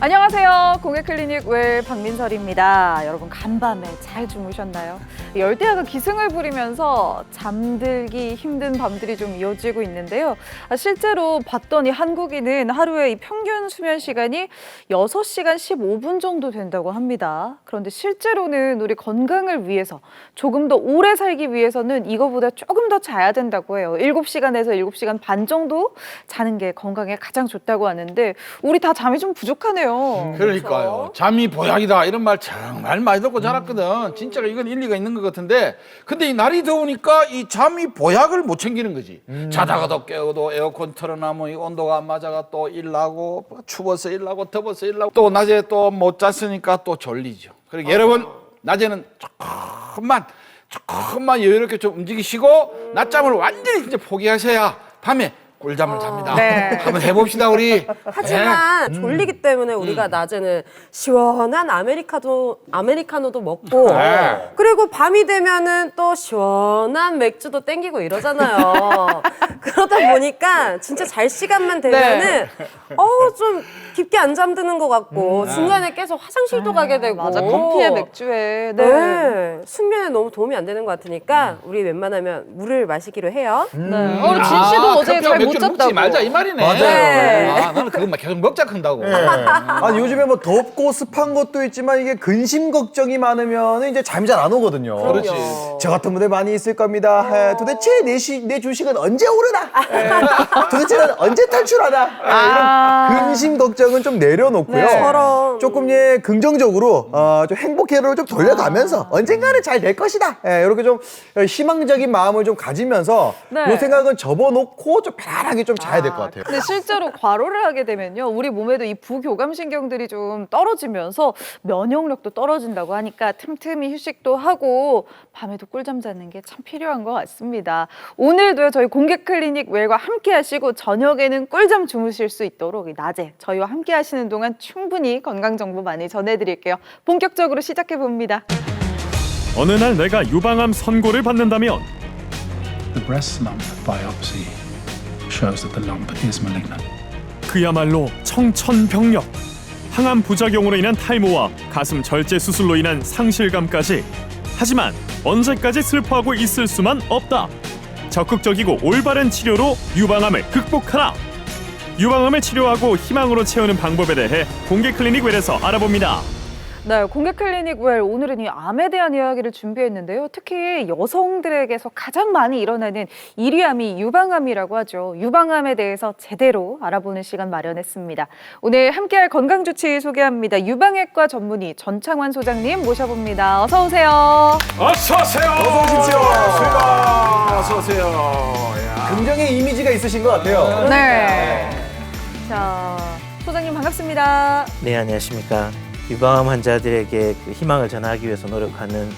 안녕하세요. 공예클리닉 웰 박민설입니다. 여러분 간밤에 잘 주무셨나요? 열대야가 기승을 부리면서 잠들기 힘든 밤들이 좀 이어지고 있는데요. 실제로 봤더니 한국인은 하루에 이 평균 수면 시간이 6시간 15분 정도 된다고 합니다. 그런데 실제로는 우리 건강을 위해서 조금 더 오래 살기 위해서는 이거보다 조금 더 자야 된다고 해요. 7시간에서 7시간 반 정도 자는 게 건강에 가장 좋다고 하는데 우리 다 잠이 좀 부족하네요. 그러니까요. 그렇죠? 잠이 보약이다 이런 말 정말 많이 듣고 자랐거든. 진짜로 이건 일리가 있는 것 같은데, 근데 이 날이 더우니까 이 잠이 보약을 못 챙기는 거지. 자다가도 깨어도 에어컨 틀어놔면 이 온도가 안 맞아가 또 일나고, 추워서 일나고 더워서 일나고, 또 낮에 또 못 잤으니까 또 졸리죠. 그러니까 여러분 낮에는 조금만 여유롭게 좀 움직이시고 낮잠을 완전히 진짜 포기하셔야 밤에 꿀잠을 잡니다. 네. 한번 해봅시다 우리. 하지만 졸리기 때문에 우리가 낮에는 시원한 아메리카노도 먹고 네. 그리고 밤이 되면은 또 시원한 맥주도 땡기고 이러잖아요. 그러다 보니까 진짜 잘 시간만 되면은 좀 깊게 안 잠드는 것 같고 중간에 계속 화장실도 가게 되고 맞아, 커피에 맥주에. 네. 숙면에 너무 도움이 안 되는 것 같으니까 우리 웬만하면 물을 마시기로 해요. 네. 진 씨도 어제 잘 못 맥주 잤다고. 먹지 말자 이 말이네. 맞아요. 네. 나는 그것만 계속 먹자 큰다고. 아니 요즘에 뭐 덥고 습한 것도 있지만 이게 근심 걱정이 많으면 이제 잠이 잘 안 오거든요. 그렇지. 저 같은 분들 많이 있을 겁니다. 도대체 내 주식은 언제 오르나? 도대체 난 언제 탈출하나? 이런 근심 걱정은 좀 내려놓고요. 저런. 조금 긍정적으로 좀 행복회로를 좀 돌려가면서 언젠가는 잘 될 것이다. 이렇게 좀 희망적인 마음을 좀 가지면서 네. 이 생각은 접어놓고 좀 편안하게 좀 자야 될 것 같아요. 근데 실제로 과로를 하게 되면요, 우리 몸에도 이 부교감 신경들이 좀 떨어지면서 면역력도 떨어진다고 하니까 틈틈이 휴식도 하고 밤에도 꿀잠 자는 게 참 필요한 것 같습니다. 오늘도요 저희 공개클리닉 웰과 함께 하시고 저녁에는 꿀잠 주무실 수 있도록 낮에 저희와 함께 하시는 동안 충분히 건강 정보 많이 전해드릴게요. 본격적으로 시작해 봅니다. 어느 날 내가 유방암 선고를 받는다면 The breast lump biopsy shows that the lump is malignant. 그야말로 청천벽력. 항암 부작용으로 인한 탈모와 가슴 절제 수술로 인한 상실감까지. 하지만 언제까지 슬퍼하고 있을 수만 없다. 적극적이고 올바른 치료로 유방암을 극복하라. 유방암을 치료하고 희망으로 채우는 방법에 대해 공개클리닉 웰에서 알아봅니다. 네, 공개클리닉 웰 오늘은 이 암에 대한 이야기를 준비했는데요. 특히 여성들에게서 가장 많이 일어나는 1위 암이 유방암이라고 하죠. 유방암에 대해서 제대로 알아보는 시간 마련했습니다. 오늘 함께할 건강주치 소개합니다. 유방외과 전문의 전창환 소장님 모셔봅니다. 어서 오세요. 어서 오세요. 어서 오십시오. 어서 오세요. 야. 긍정의 이미지가 있으신 것 같아요. 네. 자, 소장님 반갑습니다. 네, 안녕하십니까. 유방암 환자들에게 그 희망을 전하기 위해서 노력하는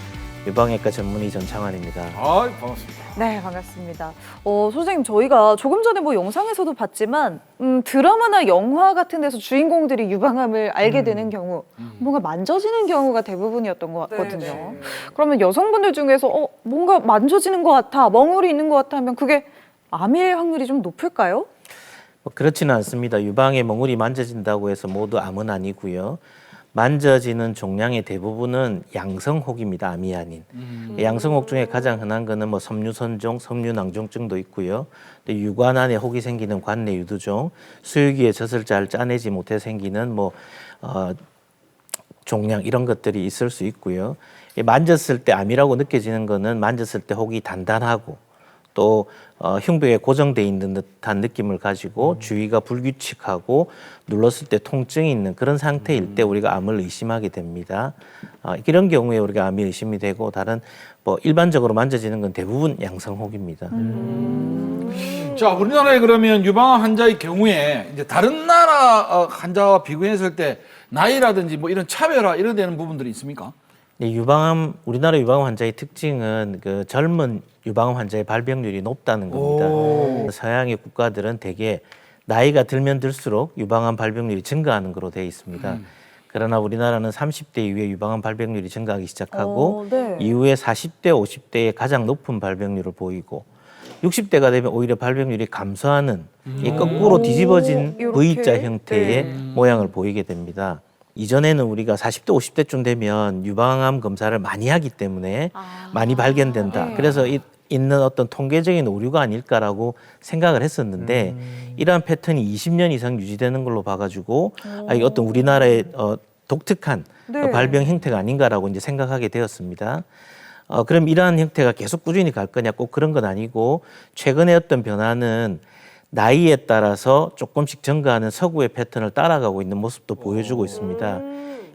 유방외과 전문의 전창환입니다. 반갑습니다. 네, 반갑습니다. 소장님, 저희가 조금 전에 뭐 영상에서도 봤지만 드라마나 영화 같은 데서 주인공들이 유방암을 알게 되는 경우 뭔가 만져지는 경우가 대부분이었던 것 같거든요. 그러면 여성분들 중에서 뭔가 만져지는 것 같아, 멍울이 있는 것 같아 하면 그게 암일 확률이 좀 높을까요? 그렇지는 않습니다. 유방에 멍울이 만져진다고 해서 모두 암은 아니고요. 만져지는 종양의 대부분은 양성혹입니다. 암이 아닌. 양성혹 중에 가장 흔한 거는 뭐 섬유선종, 섬유낭종증도 있고요. 또 유관 안에 혹이 생기는 관내 유두종, 수유기에 젖을 잘 짜내지 못해 생기는 종양 이런 것들이 있을 수 있고요. 만졌을 때 암이라고 느껴지는 거는 만졌을 때 혹이 단단하고 또 흉벽에 고정돼 있는 듯한 느낌을 가지고 주위가 불규칙하고 눌렀을 때 통증이 있는 그런 상태일 때 우리가 암을 의심하게 됩니다. 이런 경우에 우리가 암이 의심이 되고 다른 일반적으로 만져지는 건 대부분 양성혹입니다. 자, 우리나라에 그러면 유방암 환자의 경우에 이제 다른 나라 환자와 비교했을 때 나이라든지 뭐 이런 차별화 이런 되는 부분들이 있습니까? 네, 우리나라 유방암 환자의 특징은 그 젊은 유방암 환자의 발병률이 높다는 겁니다. 서양의 국가들은 대개 나이가 들면 들수록 유방암 발병률이 증가하는 것으로 되어 있습니다. 그러나 우리나라는 30대 이후에 유방암 발병률이 증가하기 시작하고 네. 이후에 40대, 50대에 가장 높은 발병률을 보이고 60대가 되면 오히려 발병률이 감소하는 이 거꾸로 뒤집어진 요렇게? V자 형태의 네. 모양을 보이게 됩니다. 이전에는 우리가 40대, 50대쯤 되면 유방암 검사를 많이 하기 때문에 많이 발견된다. 네. 그래서 있는 어떤 통계적인 오류가 아닐까라고 생각을 했었는데 이러한 패턴이 20년 이상 유지되는 걸로 봐가지고 이 어떤 우리나라의 독특한 네. 발병 형태가 아닌가라고 이제 생각하게 되었습니다. 그럼 이러한 형태가 계속 꾸준히 갈 거냐? 꼭 그런 건 아니고 최근에 어떤 변화는 나이에 따라서 조금씩 증가하는 서구의 패턴을 따라가고 있는 모습도 보여주고 있습니다.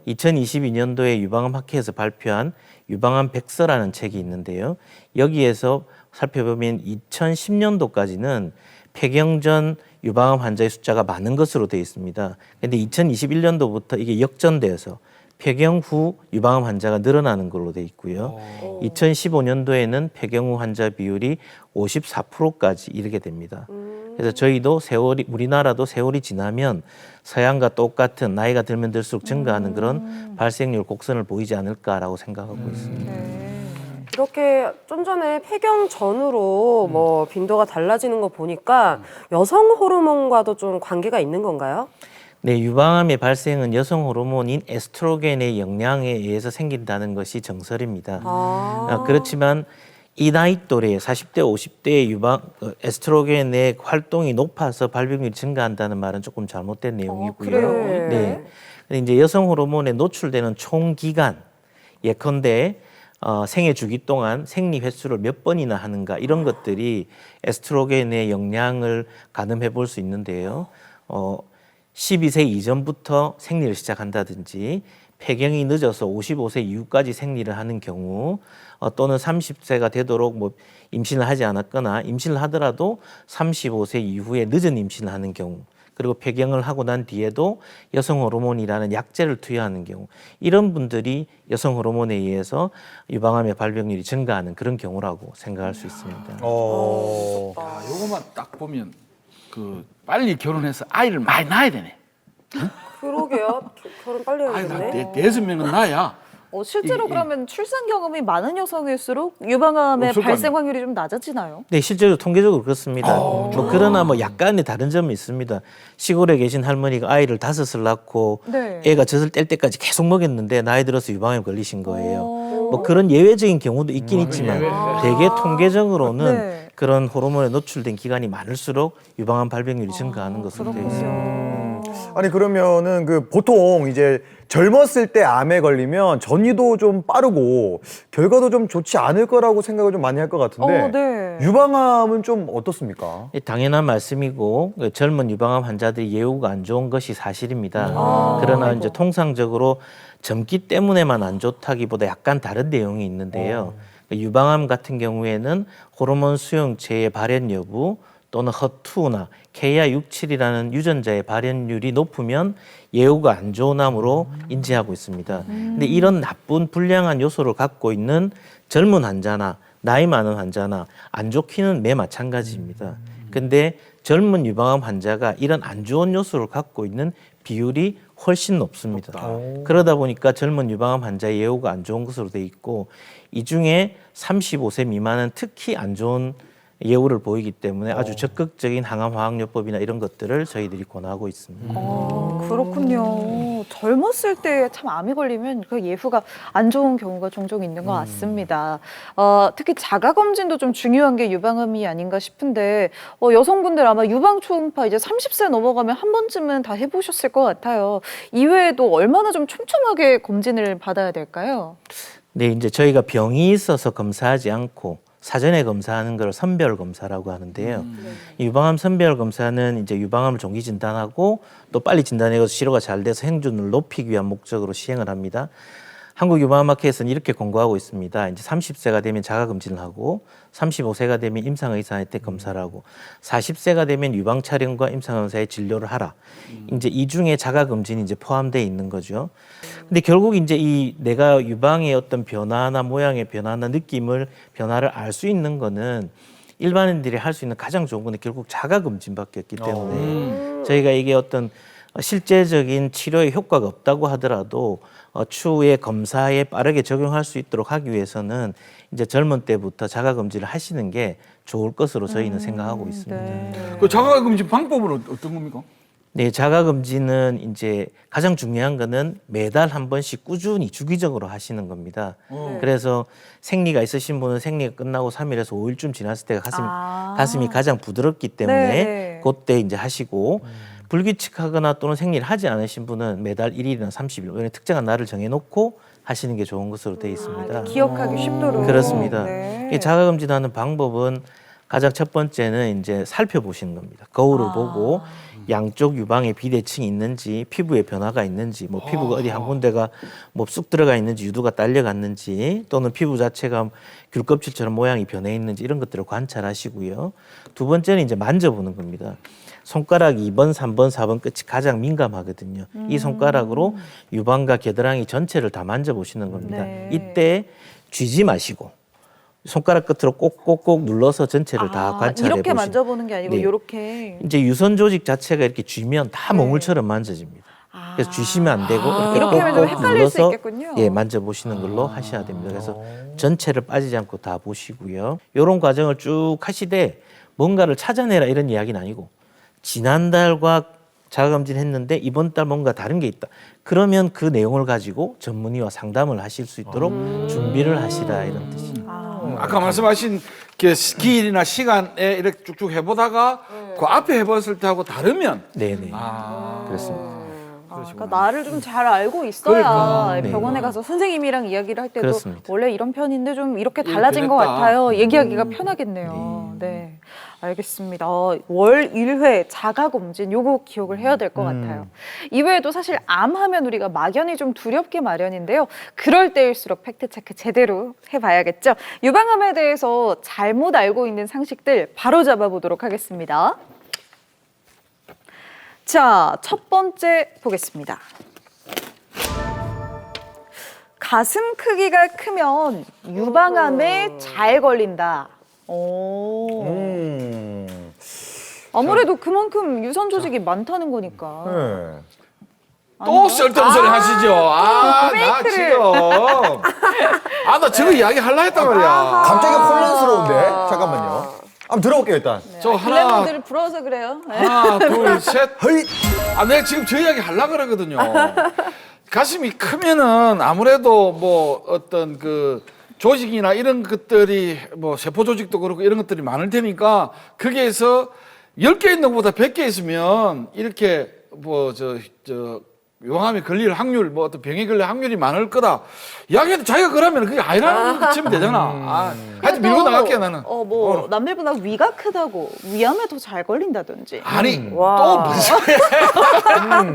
2022년도에 유방암 학회에서 발표한 유방암 백서라는 책이 있는데요. 여기에서 살펴보면 2010년도까지는 폐경 전 유방암 환자의 숫자가 많은 것으로 되어 있습니다. 그런데 2021년도부터 이게 역전되어서 폐경 후 유방암 환자가 늘어나는 걸로 되어 있고요. 2015년도에는 폐경 후 환자 비율이 54%까지 이르게 됩니다. 그래서 저희도 우리나라도 세월이 지나면 서양과 똑같은 나이가 들면 들수록 증가하는 그런 발생률 곡선을 보이지 않을까라고 생각하고 있습니다. 이렇게 좀 전에 폐경 전후로 뭐 빈도가 달라지는 거 보니까 여성 호르몬과도 좀 관계가 있는 건가요? 네, 유방암의 발생은 여성 호르몬인 에스트로겐의 영향에 의해서 생긴다는 것이 정설입니다. 그렇지만 이 나이 또래 40대, 50대의 에스트로겐의 활동이 높아서 발병률이 증가한다는 말은 조금 잘못된 내용이고요. 그래요? 네. 근데 이제 여성 호르몬에 노출되는 총 기간 예컨대 생애 주기 동안 생리 횟수를 몇 번이나 하는가 이런 것들이 에스트로겐의 영향을 가늠해 볼 수 있는데요. 12세 이전부터 생리를 시작한다든지 폐경이 늦어서 55세 이후까지 생리를 하는 경우 또는 30세가 되도록 뭐 임신을 하지 않았거나 임신을 하더라도 35세 이후에 늦은 임신을 하는 경우 그리고 폐경을 하고 난 뒤에도 여성 호르몬이라는 약제를 투여하는 경우 이런 분들이 여성 호르몬에 의해서 유방암의 발병률이 증가하는 그런 경우라고 생각할 수 있습니다. 요것만 딱 보면 빨리 결혼해서 아이를 많이 낳아야 되네. 그러게요. 결혼 빨리 해야겠네. 6명은 낳아야. 실제로 그러면 출산 경험이 많은 여성일수록 유방암의 없을 거 발생 아니에요. 확률이 좀 낮아지나요? 네, 실제로 통계적으로 그렇습니다. 그러나 약간의 다른 점이 있습니다. 시골에 계신 할머니가 아이를 5을 낳고 네. 애가 젖을 뗄 때까지 계속 먹였는데 나이 들어서 유방암에 걸리신 거예요. 그런 예외적인 경우도 있긴 있지만 대개 통계적으로는 네. 그런 호르몬에 노출된 기간이 많을수록 유방암 발병률이 증가하는 것으로 되어 있습니다. 아니 그러면은 보통 이제 젊었을 때 암에 걸리면 전이도 좀 빠르고 결과도 좀 좋지 않을 거라고 생각을 좀 많이 할 것 같은데 네. 유방암은 좀 어떻습니까? 당연한 말씀이고 젊은 유방암 환자들이 예후가 안 좋은 것이 사실입니다. 그러나 이제 통상적으로 젊기 때문에만 안 좋다기보다 약간 다른 내용이 있는데요. 유방암 같은 경우에는 호르몬 수용체의 발현 여부 또는 HER2나 KIR67이라는 유전자의 발현율이 높으면 예후가 안 좋은 암으로 인지하고 있습니다. 근데 이런 나쁜 불량한 요소를 갖고 있는 젊은 환자나 나이 많은 환자나 안 좋기는 매 마찬가지입니다. 근데 젊은 유방암 환자가 이런 안 좋은 요소를 갖고 있는 비율이 훨씬 높습니다. 그러다 보니까 젊은 유방암 환자의 예후가 안 좋은 것으로 돼 있고 이 중에 35세 미만은 특히 안 좋은 예후를 보이기 때문에 아주 적극적인 항암 화학요법이나 이런 것들을 저희들이 권하고 있습니다. 그렇군요. 젊었을 때 참 암에 걸리면 그 예후가 안 좋은 경우가 종종 있는 것 같습니다. 특히 자가 검진도 좀 중요한 게 유방암이 아닌가 싶은데 여성분들 아마 유방 초음파 이제 30세 넘어가면 한 번쯤은 다 해보셨을 것 같아요. 이외에도 얼마나 좀 촘촘하게 검진을 받아야 될까요? 네, 이제 저희가 병이 있어서 검사하지 않고 사전에 검사하는 걸 선별 검사라고 하는데요. 유방암 선별 검사는 이제 유방암을 종기 진단하고 또 빨리 진단해서 치료가 잘 돼서 행준을 높이기 위한 목적으로 시행을 합니다. 한국유방암학회에서는 이렇게 권고하고 있습니다. 이제 30세가 되면 자가검진을 하고 35세가 되면 임상의사 혜택 검사를 하고 40세가 되면 유방 촬영과 임상의사의 진료를 하라. 이제 이 중에 자가검진이 이제 포함되어 있는 거죠. 근데 결국 이제 이 내가 유방의 어떤 변화나 모양의 변화나 변화를 알 수 있는 거는 일반인들이 할 수 있는 가장 좋은 건 결국 자가검진밖에 없기 때문에 저희가 이게 어떤 실제적인 치료에 효과가 없다고 하더라도 추후에 검사에 빠르게 적용할 수 있도록 하기 위해서는 이제 젊은 때부터 자가 검진을 하시는 게 좋을 것으로 저희는 생각하고 있습니다. 네. 그 자가검진 방법은 어떤 겁니까? 네, 자가 검진은 이제 가장 중요한 거는 매달 한 번씩 꾸준히 주기적으로 하시는 겁니다. 그래서 생리가 있으신 분은 생리가 끝나고 3일에서 5일쯤 지났을 때가 가슴이 가장 부드럽기 때문에 네. 그때 이제 하시고 불규칙하거나 또는 생리를 하지 않으신 분은 매달 1일이나 30일 이런 특정한 날을 정해놓고 하시는 게 좋은 것으로 되어 있습니다. 기억하기 쉽도록. 그렇습니다. 네. 이 자가 검진하는 방법은 가장 첫 번째는 이제 살펴보시는 겁니다. 거울을 보고 양쪽 유방에 비대칭이 있는지, 피부에 변화가 있는지, 뭐 피부가 어디 한 군데가 뭐 쑥 들어가 있는지, 유두가 딸려갔는지, 또는 피부 자체가 귤껍질처럼 모양이 변해 있는지 이런 것들을 관찰하시고요. 두 번째는 이제 만져보는 겁니다. 손가락 2번, 3번, 4번 끝이 가장 민감하거든요. 이 손가락으로 유방과 겨드랑이 전체를 다 만져보시는 겁니다. 네. 이때 쥐지 마시고 손가락 끝으로 꼭꼭꼭 눌러서 전체를 다 관찰해 이렇게 보시고 만져보는 게 아니고 네. 이렇게. 이제 유선 조직 자체가 이렇게 쥐면 다 몽울처럼 만져집니다. 그래서 쥐시면 안 되고 이렇게 하면 좀 꼭꼭 헷갈릴 수 눌러서 있겠군요. 예, 만져보시는 걸로 하셔야 됩니다. 그래서 전체를 빠지지 않고 다 보시고요. 이런 과정을 쭉 하시되 뭔가를 찾아내라 이런 이야기는 아니고 지난달과 자가검진 했는데 이번 달 뭔가 다른 게 있다. 그러면 그 내용을 가지고 전문의와 상담을 하실 수 있도록 준비를 하시라 이런 뜻입니다. 아까 말씀하신 그 기일이나 시간에 이렇게 쭉쭉 해보다가 그 앞에 해봤을 때하고 다르면 네네. 그렇습니다. 그러니까 나를 좀 잘 알고 있어야 그러니까. 네. 병원에 가서 선생님이랑 이야기를 할 때도 그렇습니다. 원래 이런 편인데 좀 이렇게 달라진 것 변했다. 같아요. 얘기하기가 편하겠네요. 네. 알겠습니다. 월 1회 자가검진 요거 기억을 해야 될 것 같아요. 이외에도 사실 암 하면 우리가 막연히 좀 두렵게 마련인데요. 그럴 때일수록 팩트체크 제대로 해봐야겠죠. 유방암에 대해서 잘못 알고 있는 상식들 바로 잡아보도록 하겠습니다. 자, 첫 번째 보겠습니다. 가슴 크기가 크면 유방암에 잘 걸린다. 오. 아무래도 그만큼 유선 조직이 많다는 거니까. 네. 또 쓸데없는 소리 하시죠. 나 페이크를. 지금. 나 저거 이야기 하려 했단 말이야. 갑자기 혼란스러운데? 잠깐만요. 한번 들어볼게요, 일단. 저 하나, 글래머들을 부러워서 그래요. 네. 하나, 둘, 셋. 허이! 내가 지금 저 이야기 하려고 그러거든요. 가슴이 크면은 아무래도 뭐 어떤 그 조직이나 이런 것들이 뭐 세포 조직도 그렇고 이런 것들이 많을 테니까 거기에서 10개 있는 것보다 100개 있으면 이렇게 뭐 유방암에 걸릴 확률, 뭐 어떤 병에 걸릴 확률이 많을 거다. 이야기해도 자기가 그러면 그게 아니라는 거 치면 되잖아. 하여튼 밀고 나갈게요, 나는. 뭐 남들보다 위가 크다고 위암에 더 잘 걸린다든지. 아니, 와. 또 무슨 소리야.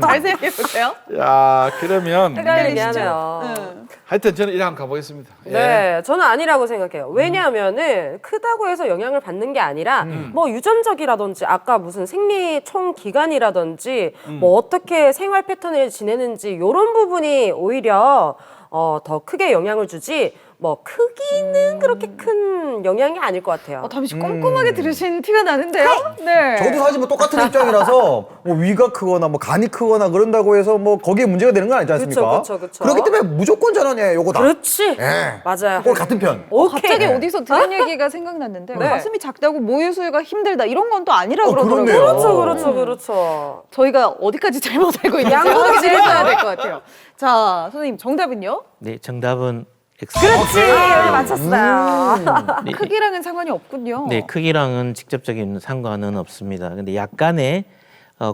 잘 생각해 보세요. 야, 그러면. 미안해요. 하여튼 저는 이래 한번 가보겠습니다. 예. 네, 저는 아니라고 생각해요. 왜냐하면은 크다고 해서 영향을 받는 게 아니라 뭐 유전적이라든지 아까 무슨 생리 총 기간이라든지 뭐 어떻게 생활 패턴을 지내는지 이런 부분이 오히려 더 크게 영향을 주지 뭐 크기는 그렇게 큰 영향이 아닐 것 같아요. 다미 씨 꼼꼼하게 들으신 티가 나는데요. 네. 저도 사실 뭐 똑같은 입장이라서 뭐 위가 크거나 뭐 간이 크거나 그런다고 해서 뭐 거기에 문제가 되는 건 아니지 않습니까? 그쵸. 그렇기 때문에 무조건 저는 요거다. 그렇지. 예. 맞아요. 꼭 같은 편. 갑자기 어디서 들은 얘기가 생각났는데 네. 가슴이 작다고 모유 수유가 힘들다 이런 건 또 아니라 그러더라고요. 그렇네요. 그렇죠. 저희가 어디까지 잘못 알고 있는지 확인을 해줘야 될 것 같아요. 자, 선생님 정답은요? 네, 정답은 X. 그렇지. 맞췄어요. 네, 크기랑은 상관이 없군요. 네, 크기랑은 직접적인 상관은 없습니다. 근데 약간의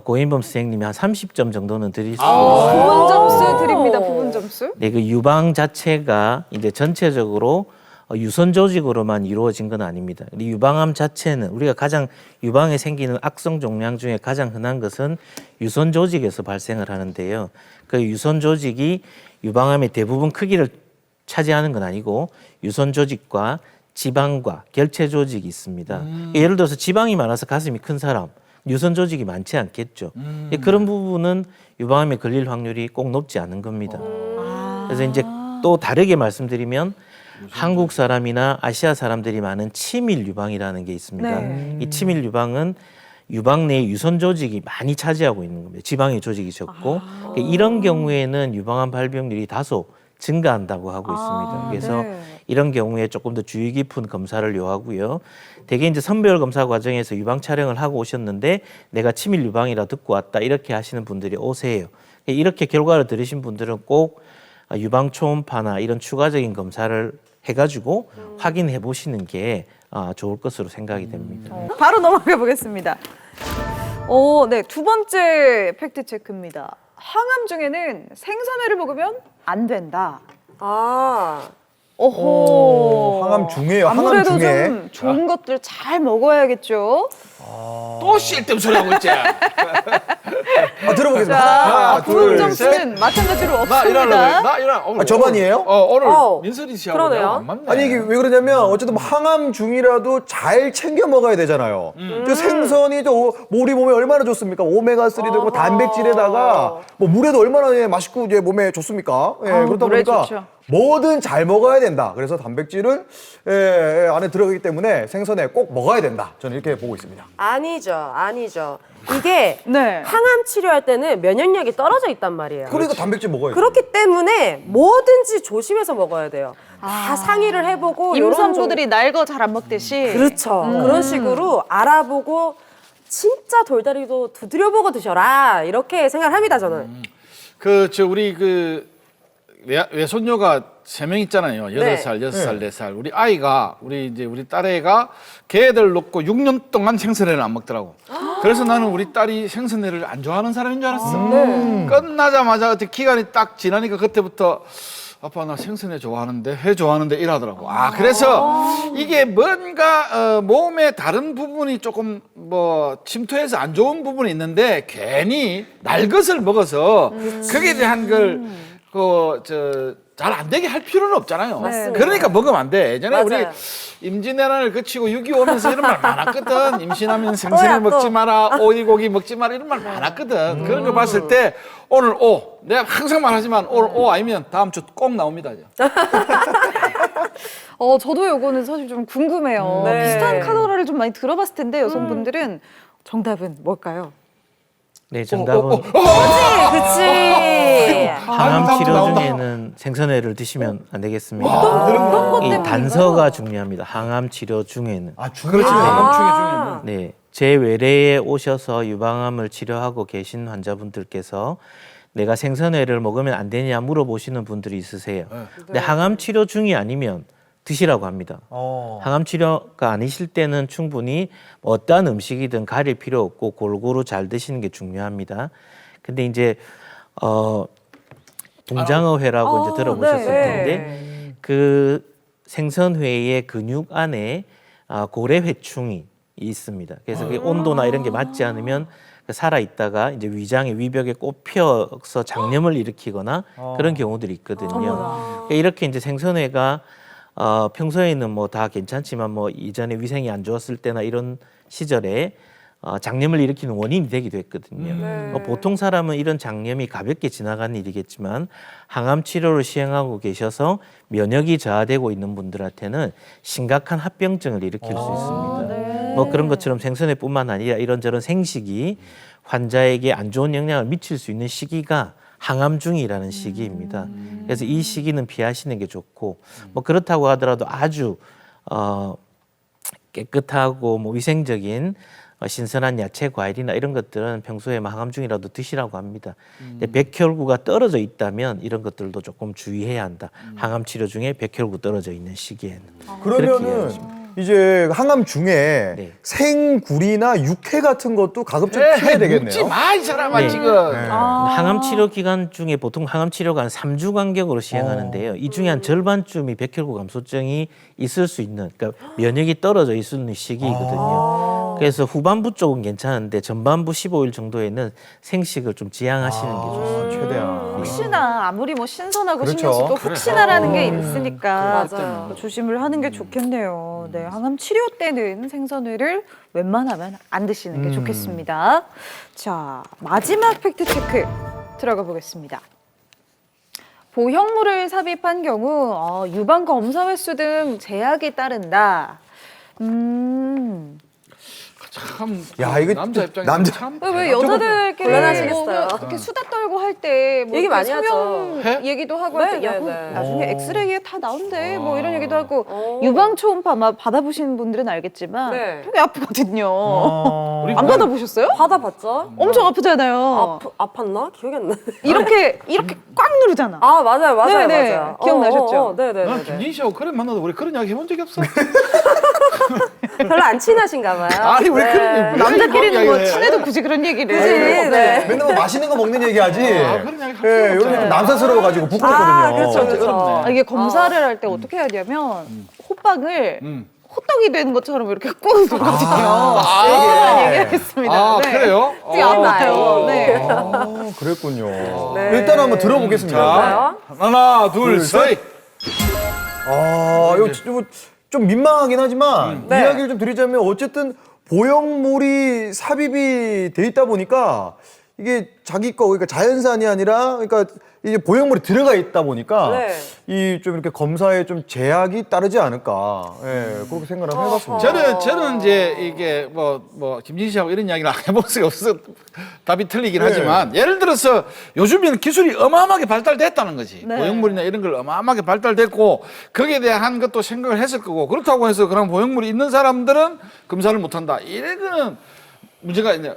고인범 선생님이 한 30점 정도는 드릴 수 있어요. 부분 점수 드립니다. 부분 점수. 네, 그 유방 자체가 이제 전체적으로 유선 조직으로만 이루어진 건 아닙니다. 유방암 자체는 우리가 가장 유방에 생기는 악성 종양 중에 가장 흔한 것은 유선 조직에서 발생을 하는데요. 그 유선 조직이 유방암의 대부분 크기를 차지하는 건 아니고 유선 조직과 지방과 결체 조직이 있습니다. 예를 들어서 지방이 많아서 가슴이 큰 사람, 유선 조직이 많지 않겠죠. 그런 부분은 유방암에 걸릴 확률이 꼭 높지 않은 겁니다. 그래서 이제 또 다르게 말씀드리면 한국 사람이나 아시아 사람들이 많은 치밀 유방이라는 게 있습니다. 네. 이 치밀 유방은 유방 내에 유선 조직이 많이 차지하고 있는 겁니다. 지방의 조직이 적고 이런 경우에는 유방암 발병률이 다소 증가한다고 하고 있습니다. 그래서 네. 이런 경우에 조금 더 주의 깊은 검사를 요하고요. 대개 이제 선별 검사 과정에서 유방 촬영을 하고 오셨는데 내가 치밀 유방이라 듣고 왔다 이렇게 하시는 분들이 오세요. 이렇게 결과를 들으신 분들은 꼭 유방 초음파나 이런 추가적인 검사를 해가지고 확인해 보시는 게 좋을 것으로 생각이 됩니다. 바로 넘어가 보겠습니다. 네, 두 번째 팩트 체크입니다. 항암 중에는 생선회를 먹으면 안 된다. 아, 오호. 항암 중에요. 항암 아무래도 중에. 좀 좋은 것들 잘 먹어야겠죠. 또 쓸데없는 소리 하고 있지. 들어보겠습니다. 자, 하나, 부분 둘, 셋. 점수는 마찬가지로 나 없습니다. 일하려고 나 일하. 오늘 저만이에요? 오늘 어, 민설이 씨하고 그러네요. 내가 안 맞네. 아니 이게 왜 그러냐면 어쨌든 뭐 항암 중이라도 잘 챙겨 먹어야 되잖아요. 저 생선이 또 우리 몸에 얼마나 좋습니까? 오메가3 들고 단백질에다가 뭐 물에도 얼마나 맛있고 이제 몸에 좋습니까? 예, 그러다 물에 보니까 좋죠. 뭐든 잘 먹어야 된다. 그래서 단백질은 안에 들어가기 때문에 생선에 꼭 먹어야 된다. 저는 이렇게 보고 있습니다. 아니죠. 이게 네. 항암 치료할 때는 면역력이 떨어져 있단 말이에요. 그러니까 단백질 먹어야 돼. 그렇기 때문에 뭐든지 조심해서 먹어야 돼요. 다 상의를 해보고 요런 임산부들이 날 거 잘 안 먹듯이. 그렇죠. 그런 식으로 알아보고 진짜 돌다리도 두드려보고 드셔라 이렇게 생각을 합니다 저는. 우리 외손녀가 3명 있잖아요. 8살, 6살, 4살. 우리 아이가 우리 딸애가 걔들 놓고 6년 동안 생선회를 안 먹더라고. 그래서 나는 우리 딸이 생선회를 안 좋아하는 사람인 줄 알았어. 끝나자마자 어떻게 기간이 딱 지나니까 그때부터 아빠 나 생선회 좋아하는데 회 좋아하는데 이러더라고. 그래서 이게 뭔가 몸의 다른 부분이 조금 뭐 침투해서 안 좋은 부분이 있는데 괜히 날 것을 먹어서 거기에 대한 걸 잘 안 되게 할 필요는 없잖아요. 맞습니다. 그러니까 먹으면 안 돼. 예전에 맞아요. 우리 임진왜란을 거치고 6.25 오면서 이런 말 많았거든. 임신하면 생선회 또야, 또. 먹지 마라, 오이고기 먹지 마라 이런 말 많았거든. 그런 거 봤을 때 오늘 내가 항상 말하지만 오늘 아니면 다음 주 꼭 나옵니다. 이제. 저도 요거는 사실 좀 궁금해요. 네. 비슷한 카더라를 좀 많이 들어봤을 텐데 여성분들은 정답은 뭘까요? 네, 정답은 그치. 항암 치료 중에는 생선회를 드시면 안 되겠습니다. 어떤 것 이 때문인가요? 단서가 중요합니다. 항암 치료 중에는. 그렇지. 감충이 중요해. 네, 제 외래에 오셔서 유방암을 치료하고 계신 환자분들께서 내가 생선회를 먹으면 안 되냐 물어보시는 분들이 있으세요. 근데 항암 치료 중이 아니면 드시라고 합니다. 항암 치료가 아니실 때는 충분히 어떠한 음식이든 가릴 필요 없고 골고루 잘 드시는 게 중요합니다. 근데 이제 동장어회라고 이제 들어보셨을 네. 텐데 그 생선회의 근육 안에 고래회충이 있습니다. 그래서 그 온도나 이런 게 맞지 않으면 살아 있다가 이제 위장의 위벽에 꼽혀서 장염을 일으키거나 그런 경우들이 있거든요. 그러니까 이렇게 이제 생선회가 평소에는 뭐 다 괜찮지만 뭐 이전에 위생이 안 좋았을 때나 이런 시절에 장염을 일으키는 원인이 되기도 했거든요. 보통 사람은 이런 장염이 가볍게 지나가는 일이겠지만 항암 치료를 시행하고 계셔서 면역이 저하되고 있는 분들한테는 심각한 합병증을 일으킬 수 있습니다. 뭐 그런 것처럼 생선회뿐만 아니라 이런저런 생식이 환자에게 안 좋은 영향을 미칠 수 있는 시기가 항암 중이라는 시기입니다. 그래서 이 시기는 피하시는 게 좋고 뭐 그렇다고 하더라도 아주 깨끗하고 뭐 위생적인 신선한 야채, 과일이나 이런 것들은 평소에 항암 중이라도 드시라고 합니다. 근데 백혈구가 떨어져 있다면 이런 것들도 조금 주의해야 한다. 항암 치료 중에 백혈구 떨어져 있는 시기에는. 그렇게 그러면은 이해하시면 이제 항암 중에 네. 생굴이나 육회 같은 것도 가급적 해 피해야 먹지 되겠네요. 마, 이 사람아, 네. 지금. 항암 치료 기간 중에 보통 항암 치료가 한 3주 간격으로 시행하는데요. 이 중에 한 절반쯤이 백혈구 감소증이 있을 수 있는, 그러니까 면역이 떨어져 있는 시기이거든요. 그래서 후반부 쪽은 괜찮은데 전반부 15일 정도에는 생식을 좀 지양하시는 게 좋습니다. 최대한. 혹시나 아무리 뭐 신선하고 그렇죠. 신경 써도 혹시나라는 게 있으니까 맞아요. 조심을 하는 게 좋겠네요. 네, 항암 치료 때는 생선회를 웬만하면 안 드시는 게 좋겠습니다. 자, 마지막 팩트 체크 들어가 보겠습니다. 보형물을 삽입한 경우 유방 검사 횟수 등 제약이 따른다. 참 야, 이거 남자 좀 입장에서 남자- 참 왜 여자들끼리 곤란하시겠어요. 뭐 이렇게 수다 떨고 할 때 뭐 얘기 많이 성형 하죠. 해? 얘기도 하고 할 때 네, 야, 네, 그럼 네. 나중에 엑스레이에 다 나온대 뭐 이런 얘기도 하고 어. 유방 초음파 아마 받아보시는 분들은 알겠지만 네. 되게 아프거든요. 우리 안 받아보셨어요? 받아봤죠? 엄청 아프잖아요. 아팠나? 기억이 안 나네. 이렇게 꽉 누르잖아. 아, 맞아요. 네, 네. 맞아요. 기억나셨죠? 네네네. 난 김진 씨하고 그래 만나도 우리 그런 이야기 해본 적이 없어. 별로 안 친하신가 봐요. 아니 왜 네. 그런 남자끼리는 뭐 이야기를 해? 친해도 굳이 그런 얘기를 그치, 네. 맨날 뭐 맛있는 거 먹는 얘기하지. 아, 그런 이야기 할 예, 필요가 이런 없잖아. 좀 남사스러워가지고 부끄럽거든요. 아, 그렇죠, 그렇죠. 어렵네. 이게 검사를 할 때 어떻게 해야 되냐면 호빵을 호떡이 되는 것처럼 이렇게 꾹 누르거든요. 아, 얘기하겠습니다. 아 네. 그래요? 되게 아파요. 네. 아, 그랬군요. 네. 일단 한번 들어보겠습니다. 자, 하나, 둘, 셋. 아, 이거 좀 민망하긴 하지만 네. 이야기를 좀 드리자면 어쨌든 보형물이 삽입이 돼 있다 보니까 이게 자기 거 그러니까 자연산이 아니라 그러니까 이제 보형물이 들어가 있다 보니까 네. 이 좀 이렇게 검사에 좀 제약이 따르지 않을까 그렇게 생각을 한번 해봤습니다. 저는 이제 이게 뭐 김진 씨하고 이런 이야기를 해볼 수가 없어서 답이 틀리긴 하지만 예를 들어서 요즘에는 기술이 어마어마하게 발달됐다는 거지. 네. 보형물이나 이런 걸 어마어마하게 발달됐고 거기에 대한 것도 생각을 했을 거고 그렇다고 해서 그런 보형물이 있는 사람들은 검사를 못한다. 이거는 문제가 있네요.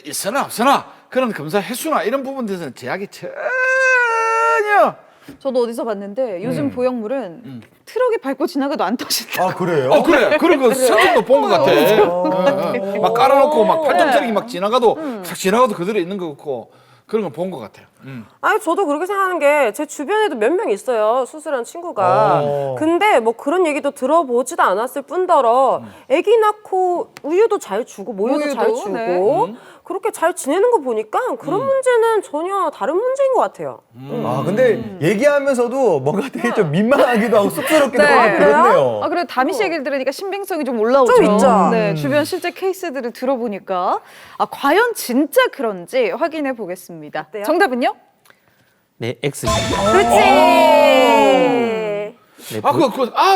있으나 없으나 그런 검사 횟수나 이런 부분들에서는 제약이 전혀 저도 어디서 봤는데 요즘 보형물은 트럭이 밟고 지나가도 안 터진다. 아 그래요? 그래. 그런 거 사진도 본 것 같아. 막 깔아놓고 막 팔짱 트럭이 막 지나가도 싹 지나가도 그대로 있는 거 같고 그런 거 본 것 같아요. 아니 저도 그렇게 생각하는 게 제 주변에도 몇 명 있어요 수술한 친구가. 근데 뭐 그런 얘기도 들어보지도 않았을 뿐더러 아기 낳고 우유도 잘 주고 모유도 잘 우유도, 주고 네. 그렇게 잘 지내는 거 보니까 그런 문제는 전혀 다른 문제인 것 같아요. 아 근데 얘기하면서도 뭔가 되게 좀 민망하기도 하고 쑥스럽기도 네. 하고 그렇네요. 아, 그래 다미 씨 얘기를 들으니까 신빙성이 좀 올라오죠. 좀 있죠. 네, 주변 실제 케이스들을 들어보니까 과연 진짜 그런지 확인해 보겠습니다. 어때요? 정답은요? 네, X입니다. 그렇지. 네,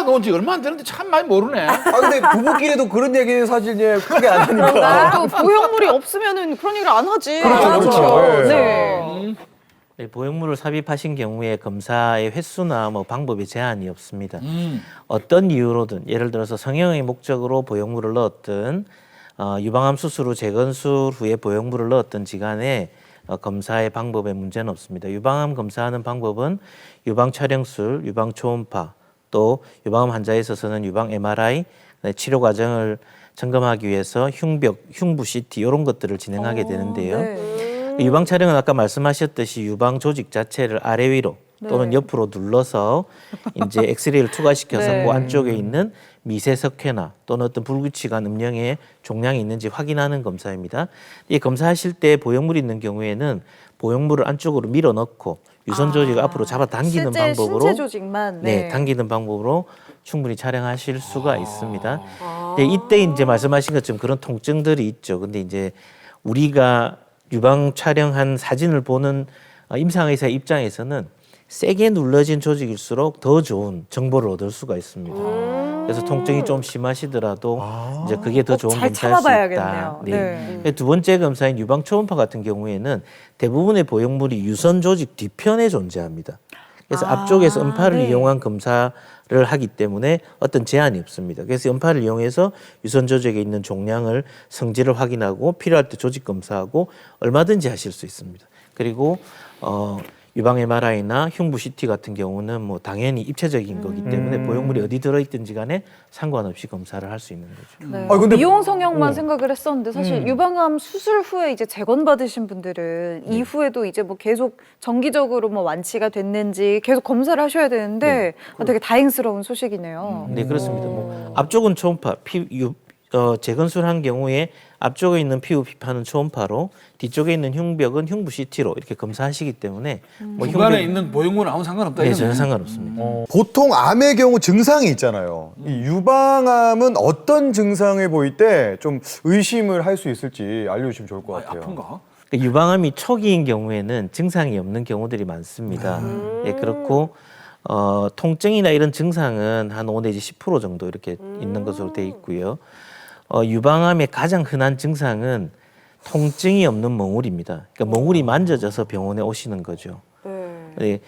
넌 지금 얼마 안 되는데 참 많이 모르네. 아 근데 부부끼리도 그런 얘기는 사실 이제 크게 안 하니까. 또 보형물이 없으면은 그런 얘기를 안 하지. 그렇죠, 그렇죠. 네. 네, 보형물을 삽입하신 경우에 검사의 횟수나 뭐 방법에 제한이 없습니다. 어떤 이유로든 예를 들어서 성형의 목적으로 보형물을 넣었든 유방암 수술 후 재건술 후에 보형물을 넣었든 지간에 검사의 방법에 문제는 없습니다. 유방암 검사하는 방법은 유방 촬영술, 유방 초음파, 또 유방암 환자에 있어서는 유방 MRI 치료 과정을 점검하기 위해서 흉부 CT 이런 것들을 진행하게 되는데요. 네. 유방 촬영은 아까 말씀하셨듯이 유방 조직 자체를 아래 위로 또는 옆으로 눌러서 이제 엑스레이를 투과시켜서 네. 그 안쪽에 있는 미세석회나 또는 어떤 불규칙한 음영의 종양이 있는지 확인하는 검사입니다. 이 검사하실 때 보형물이 있는 경우에는 보형물을 안쪽으로 밀어 넣고 유선 조직을 앞으로 잡아 당기는 실제 방법으로 신체 조직만. 네, 당기는 방법으로 충분히 촬영하실 수가 있습니다. 네, 이때 이제 말씀하신 것처럼 그런 통증들이 있죠. 근데 이제 우리가 유방 촬영한 사진을 보는 임상의사 입장에서는 세게 눌러진 조직일수록 더 좋은 정보를 얻을 수가 있습니다. 그래서 통증이 좀 심하시더라도 이제 그게 더 좋은 잘 검사일 수 참아봐야겠네요. 있다. 네. 두 번째 검사인 유방 초음파 같은 경우에는 대부분의 보형물이 유선 조직 뒤편에 존재합니다. 그래서 앞쪽에서 음파를 네. 이용한 검사를 하기 때문에 어떤 제한이 없습니다. 그래서 음파를 이용해서 유선 조직에 있는 종양을 성질을 확인하고 필요할 때 조직 검사하고 얼마든지 하실 수 있습니다. 그리고 유방 MRI나 흉부 CT 같은 경우는 뭐 당연히 입체적인 거기 때문에 보형물이 어디 들어있든지 간에 상관없이 검사를 할 수 있는 거죠. 네. 근데- 미용 성형만 생각을 했었는데 사실 유방암 수술 후에 이제 재건 받으신 분들은 이후에도 이제 뭐 계속 정기적으로 뭐 완치가 됐는지 계속 검사를 하셔야 되는데 되게 다행스러운 소식이네요. 네, 그렇습니다. 뭐 앞쪽은 초음파, 재건술한 경우에 앞쪽에 있는 피부 피파는 초음파로 뒤쪽에 있는 흉벽은 흉부 CT로 이렇게 검사하시기 때문에 뭐 중간에 있는 보형물은 아무 상관없다. 네, 이거네. 전혀 상관없습니다. 보통 암의 경우 증상이 있잖아요. 이 유방암은 어떤 증상을 보일 때 좀 의심을 할 수 있을지 알려주시면 좋을 것 같아요. 아픈가? 그러니까 유방암이 초기인 경우에는 증상이 없는 경우들이 많습니다. 예, 그렇고 통증이나 이런 증상은 한 5 내지 10% 정도 이렇게 있는 것으로 돼 있고요. 유방암의 가장 흔한 증상은 통증이 없는 몽울입니다. 그러니까 몽울이 만져져서 병원에 오시는 거죠. 네.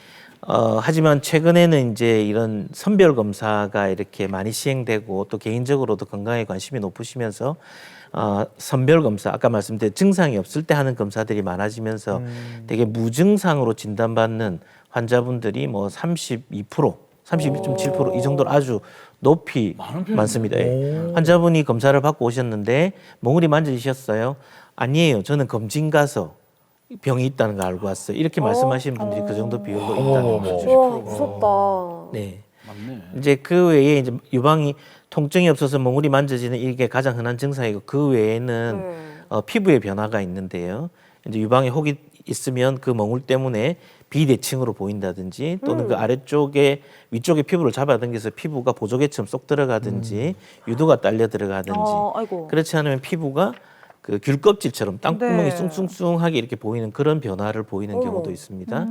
하지만 최근에는 이제 이런 선별 검사가 이렇게 많이 시행되고 또 개인적으로도 건강에 관심이 높으시면서 선별 검사, 아까 말씀드린 증상이 없을 때 하는 검사들이 많아지면서 되게 무증상으로 진단받는 환자분들이 뭐 32%, 32.7% 이 정도로 아주 높이 많습니다. 예. 환자분이 검사를 받고 오셨는데 몽울이 만져지셨어요? 아니에요. 저는 검진 가서 병이 있다는 걸 알고 왔어요. 이렇게 말씀하시는 분들이 그 정도 비율로 있다는 거죠. 와, 무섭다. 네. 맞네. 이제 그 외에 이제 유방이 통증이 없어서 몽울이 만져지는 이게 가장 흔한 증상이고 그 외에는 피부의 변화가 있는데요. 이제 유방에 혹이 있으면 그 몽울 때문에 비대칭으로 보인다든지 또는 그 아래쪽에 위쪽에 피부를 잡아당겨서 피부가 보조개처럼 쏙 들어가든지 유두가 딸려 들어가든지 아이고. 그렇지 않으면 피부가 그 귤껍질처럼 땅구멍이 네. 숭숭숭하게 이렇게 보이는 그런 변화를 보이는 경우도 있습니다.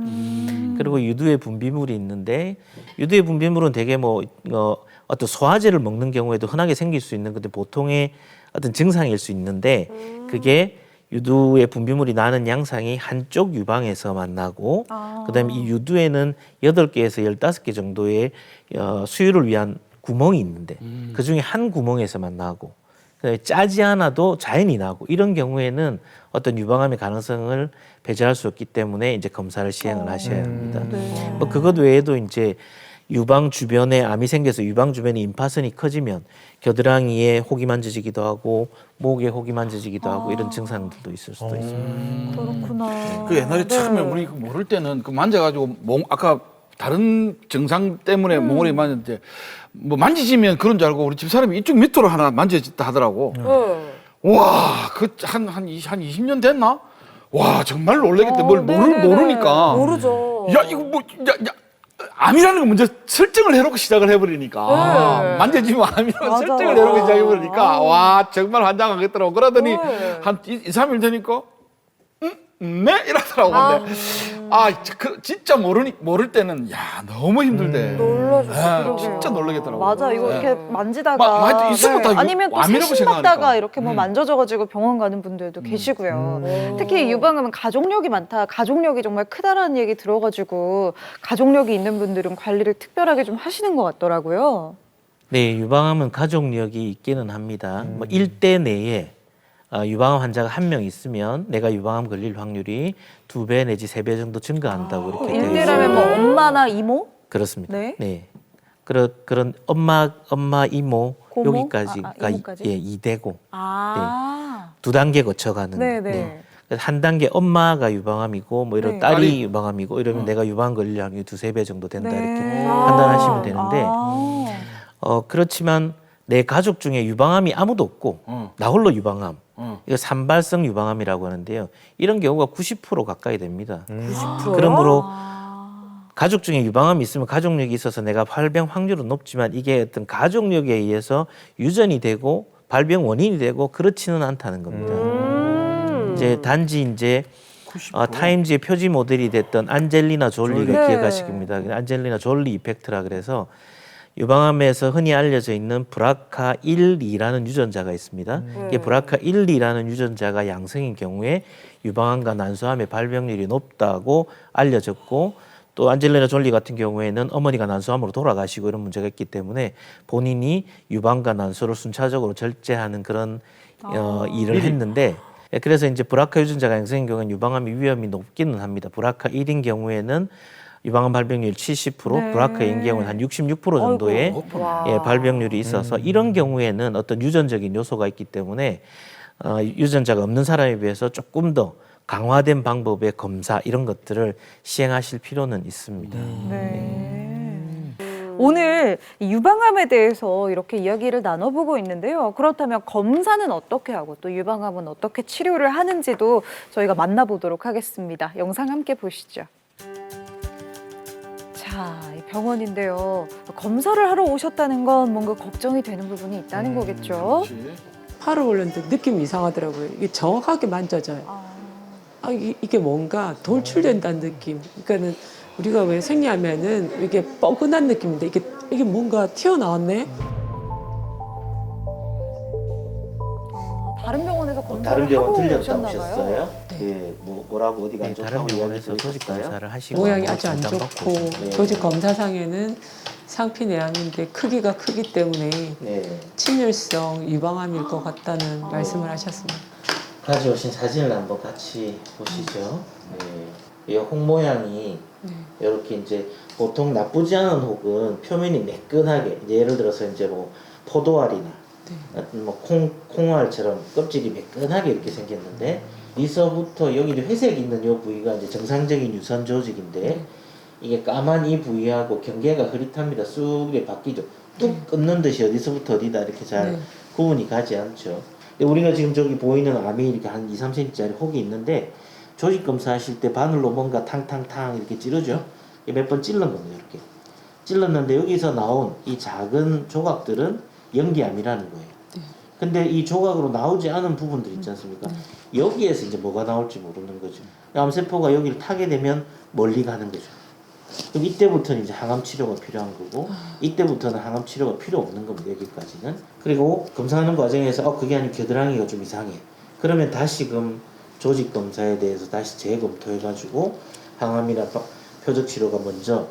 그리고 유두에 분비물이 있는데 유두의 분비물은 되게 뭐 어떤 소화제를 먹는 경우에도 흔하게 생길 수 있는 건데 보통의 어떤 증상일 수 있는데 그게 유두의 분비물이 나는 양상이 한쪽 유방에서만 나고 그다음에 이 유두에는 8개에서 15개 정도의 수유를 위한 구멍이 있는데 그중에 한 구멍에서만 나고 짜지 않아도 자연히 나고 이런 경우에는 어떤 유방암의 가능성을 배제할 수 없기 때문에 이제 검사를 시행을 하셔야 합니다. 뭐 그것 외에도 이제 유방 주변에 암이 생겨서 유방 주변에 임파선이 커지면 겨드랑이에 혹이 만져지기도 하고 목에 혹이 만져지기도 하고 이런 증상들도 있을 수도 있습니다. 그렇구나. 그 옛날에 처음에 우리 그 모를 때는 그 만져가지고 아까 다른 증상 때문에 몽울이 만졌는데 뭐 만지시면 그런 줄 알고 우리 집사람이 이쪽 밑으로 하나 만져졌다 하더라고. 와, 그 한 20년 됐나? 와, 정말 놀라겠다. 뭘 모르니까. 모르죠. 야, 이거 뭐, 암이라는 거 먼저 설정을 해놓고 시작을 해버리니까. 만져지면 암이라고 맞아. 설정을 해놓고 시작해버리니까. 와, 정말 환장하겠더라고. 그러더니 한 2-3일 되니까, 네? 이러더라고. 근데, 진짜 모를 때는, 야, 너무 힘들대. 놀라죠. 진짜 놀라겠더라고. 맞아, 이거 이렇게 만지다가 하여튼 있으면 다 아니면 또 암이라고 세심받다가 생각하니까. 이렇게 뭐 만져져가지고 병원 가는 분들도 계시고요. 특히 유방암은 가족력이 많다, 가족력이 정말 크다라는 얘기 들어가지고 가족력이 있는 분들은 관리를 특별하게 좀 하시는 것 같더라고요. 네, 유방암은 가족력이 있기는 합니다. 뭐 일대 내에 유방암 환자가 1명 있으면 내가 유방암 걸릴 확률이 2배 내지 3배 정도 증가한다고 이렇게 되어 있습니다. 일대라면 뭐 엄마나 이모? 그렇습니다. 네. 네. 그런 엄마, 이모 고모? 여기까지가 이모까지? 예, 2대고 아. 2단계 거쳐가는. 네네. 그래서 한 단계 엄마가 유방암이고 뭐 이런 네. 딸이 유방암이고 이러면 내가 유방암 걸릴 확률이 2-3배 정도 된다 네. 이렇게 판단하시면 되는데 그렇지만 내 가족 중에 유방암이 아무도 없고 나 홀로 유방암. 이거 산발성 유방암이라고 하는데요. 이런 경우가 90% 가까이 됩니다. 90%요? 그러므로 가족 중에 유방암이 있으면 가족력이 있어서 내가 발병 확률은 높지만 이게 어떤 가족력에 의해서 유전이 되고 발병 원인이 되고 그렇지는 않다는 겁니다. 이제 단지 이제 타임즈의 표지 모델이 됐던 안젤리나 졸리가 네. 기억하실 겁니다. 안젤리나 졸리 이펙트라 그래서 유방암에서 흔히 알려져 있는 BRCA1,2라는 유전자가 있습니다. 이게 BRCA1,2라는 유전자가 양성인 경우에 유방암과 난소암의 발병률이 높다고 알려졌고 또 안젤리나 졸리 같은 경우에는 어머니가 난소암으로 돌아가시고 이런 문제가 있기 때문에 본인이 유방과 난소를 순차적으로 절제하는 그런 일을 했는데 그래서 이제 BRCA 유전자가 양성인 경우에는 유방암의 위험이 높기는 합니다. BRCA1인 경우에는 유방암 발병률 70%, 네. BRCA인 경우는 한 66% 정도의 발병률이 있어서 이런 경우에는 어떤 유전적인 요소가 있기 때문에 유전자가 없는 사람에 비해서 조금 더 강화된 방법의 검사 이런 것들을 시행하실 필요는 있습니다. 네. 오늘 이 유방암에 대해서 이렇게 이야기를 나눠보고 있는데요. 그렇다면 검사는 어떻게 하고 또 유방암은 어떻게 치료를 하는지도 저희가 만나보도록 하겠습니다. 영상 함께 보시죠. 자, 이 병원인데요. 검사를 하러 오셨다는 건 뭔가 걱정이 되는 부분이 있다는 거겠죠? 팔을 올렸는데 느낌이 이상하더라고요. 이게 정확하게 만져져요. 이게 뭔가 돌출된다는 느낌. 그러니까는 우리가 왜 생리하면은 이게 뻐근한 느낌인데 이게 뭔가 튀어나왔네. 병원에서 검사를 다른 병원 하고 들렸다 오셨나 봐요. 오셨어요? 예, 뭐라고 어디가 안 네, 좋다고 다른 이야기 병원에서 조직 검사를 하시고 모양이 아주 안 진단받고 좋고 오셨네요. 조직 검사상에는 상피 내암인데 크기가 크기 때문에 네. 침률성 유방암일 것 같다는 말씀을 하셨습니다. 가져오신 사진을 한번 같이 보시죠. 네. 이 혹 모양이 이렇게 이제 보통 나쁘지 않은 혹은 표면이 매끈하게 이제 예를 들어서 이제 뭐 포도알이나 뭐 콩알처럼 껍질이 매끈하게 이렇게 생겼는데 이서부터 여기 이제 회색 있는 이 부위가 이제 정상적인 유선 조직인데 이게 까만 이 부위하고 경계가 흐릿합니다. 쑥 이렇게 바뀌죠. 뚝 끊는 듯이 어디서부터 어디다 이렇게 잘 구분이 가지 않죠. 근데 우리가 지금 저기 보이는 암이 이렇게 한 2, 3cm짜리 혹이 있는데 조직 검사하실 때 바늘로 뭔가 탕탕탕 이렇게 찌르죠. 몇 번 찔른 겁니다. 이렇게 찔렀는데 여기서 나온 이 작은 조각들은 연기암이라는 거예요. 근데 이 조각으로 나오지 않은 부분들 있지 않습니까? 여기에서 이제 뭐가 나올지 모르는 거죠. 암세포가 여기를 타게 되면 멀리 가는 거죠. 그럼 이때부터는 이제 항암 치료가 필요한 거고 이때부터는 항암 치료가 필요 없는 겁니다. 여기까지는. 그리고 검사하는 과정에서 그게 아니고 겨드랑이가 좀 이상해. 그러면 다시금 조직 검사에 대해서 다시 재검토해가지고 항암이나 표적 치료가 먼저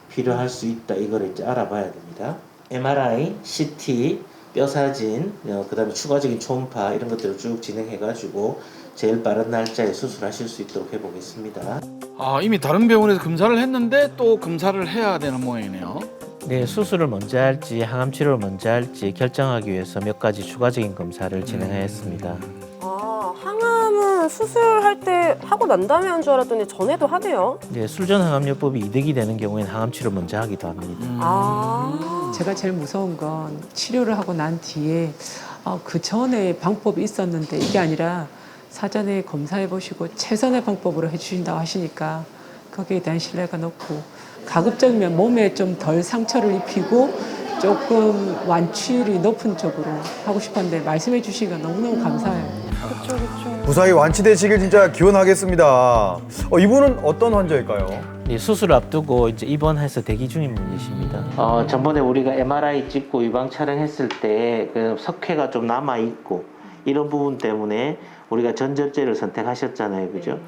필요할 수 있다. 이거를 이제 알아봐야 됩니다. MRI, CT, 뼈 사진, 그다음에 추가적인 초음파 이런 것들을 쭉 진행해가지고 제일 빠른 날짜에 수술하실 수 있도록 해보겠습니다. 이미 다른 병원에서 검사를 했는데 또 검사를 해야 되는 모양이네요. 네, 수술을 먼저 할지 항암 치료를 먼저 할지 결정하기 위해서 몇 가지 추가적인 검사를 진행하였습니다. 항암은 수술할 때 하고 난 다음에 한 줄 알았더니 전에도 하네요. 네, 술전 항암요법이 이득이 되는 경우에는 항암 치료 먼저 하기도 합니다. 제가 제일 무서운 건 치료를 하고 난 뒤에 그 전에 방법이 있었는데 이게 아니라 사전에 검사해 보시고 최선의 방법으로 해주신다고 하시니까 거기에 대한 신뢰가 높고 가급적이면 몸에 좀 덜 상처를 입히고 조금 완치율이 높은 쪽으로 하고 싶었는데 말씀해 주시니까 너무너무 감사해요. 무사히 완치되시길 진짜 기원하겠습니다. 이분은 어떤 환자일까요? 네, 수술 앞두고 이제 입원해서 대기 중인 분이십니다. 전번에 우리가 MRI 찍고 유방 촬영했을 때 그 석회가 좀 남아 있고 이런 부분 때문에 우리가 전절제를 선택하셨잖아요, 그죠?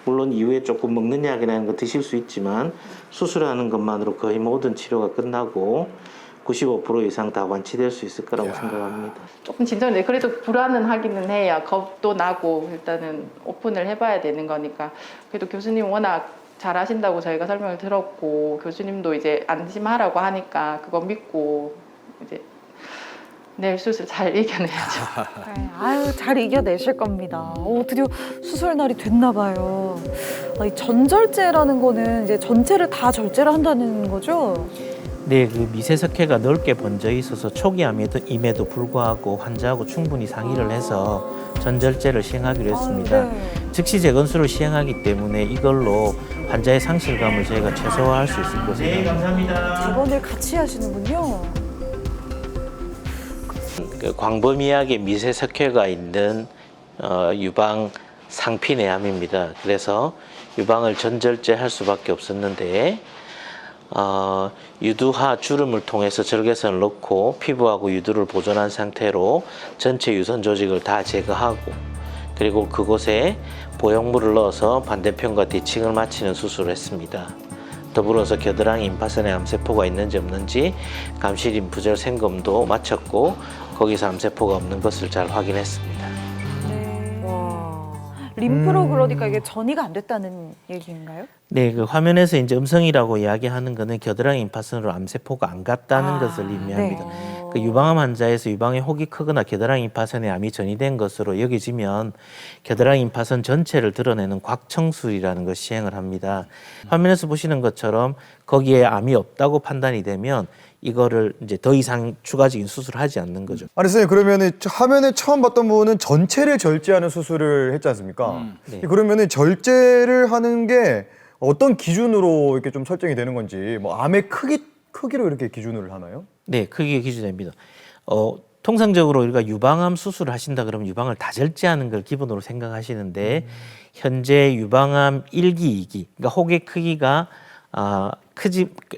물론 이후에 조금 먹는 약이라는 거 드실 수 있지만 수술하는 것만으로 거의 모든 치료가 끝나고 95% 이상 다 완치될 수 있을 거라고 생각합니다. 조금 진정돼. 그래도 불안은 하기는 해요. 겁도 나고 일단은 오픈을 해봐야 되는 거니까. 그래도 교수님 워낙 잘하신다고 저희가 설명을 들었고 교수님도 이제 안심하라고 하니까 그거 믿고 이제 내일 수술 잘 이겨내야죠. 네, 아유, 잘 이겨내실 겁니다. 드디어 수술 날이 됐나 봐요. 이 전절제라는 거는 이제 전체를 다 절제를 한다는 거죠? 네, 그 미세석회가 넓게 번져 있어서 초기암임에도 불구하고 환자하고 충분히 상의를 해서 전절제를 시행하기로 했습니다. 즉시 재건수를 시행하기 때문에 이걸로 환자의 상실감을 저희가 최소화할 수 있을 것으로 생각합니다. 감사합니다. 입원을 같이 하시는군요. 그 광범위하게 미세석회가 있는 유방 상피내암입니다. 그래서 유방을 전절제할 수밖에 없었는데 유두하 주름을 통해서 절개선을 넣고 피부하고 유두를 보존한 상태로 전체 유선 조직을 다 제거하고 그리고 그곳에 보형물을 넣어서 반대편과 뒤층을 마치는 수술을 했습니다. 더불어서 겨드랑이 임파선에 암세포가 있는지 없는지 감시림 부절 생검도 마쳤고 거기서 암세포가 없는 것을 잘 확인했습니다. 림프로 그러니까 이게 전이가 안 됐다는 얘기인가요? 네, 그 화면에서 이제 음성이라고 이야기하는 거는 겨드랑이 임파선으로 암세포가 안 갔다는 것을 의미합니다. 네. 그 유방암 환자에서 유방의 혹이 크거나 겨드랑이 임파선에 암이 전이된 것으로 여겨지면 겨드랑이 임파선 전체를 드러내는 곽청술이라는 걸 시행을 합니다. 화면에서 보시는 것처럼 거기에 암이 없다고 판단이 되면 이거를 이제 더 이상 추가적인 수술을 하지 않는 거죠. 아니 선생님 그러면은 화면에 처음 봤던 분은 전체를 절제하는 수술을 했지 않습니까? 네. 그러면은 절제를 하는 게 어떤 기준으로 이렇게 좀 설정이 되는 건지 뭐 암의 크기로 이렇게 기준을 하나요? 네, 크기가 기준됩니다. 통상적으로 우리가 유방암 수술을 하신다 그러면 유방을 다 절제하는 걸 기본으로 생각하시는데 현재 유방암 1기, 2기, 그러니까 혹의 크기가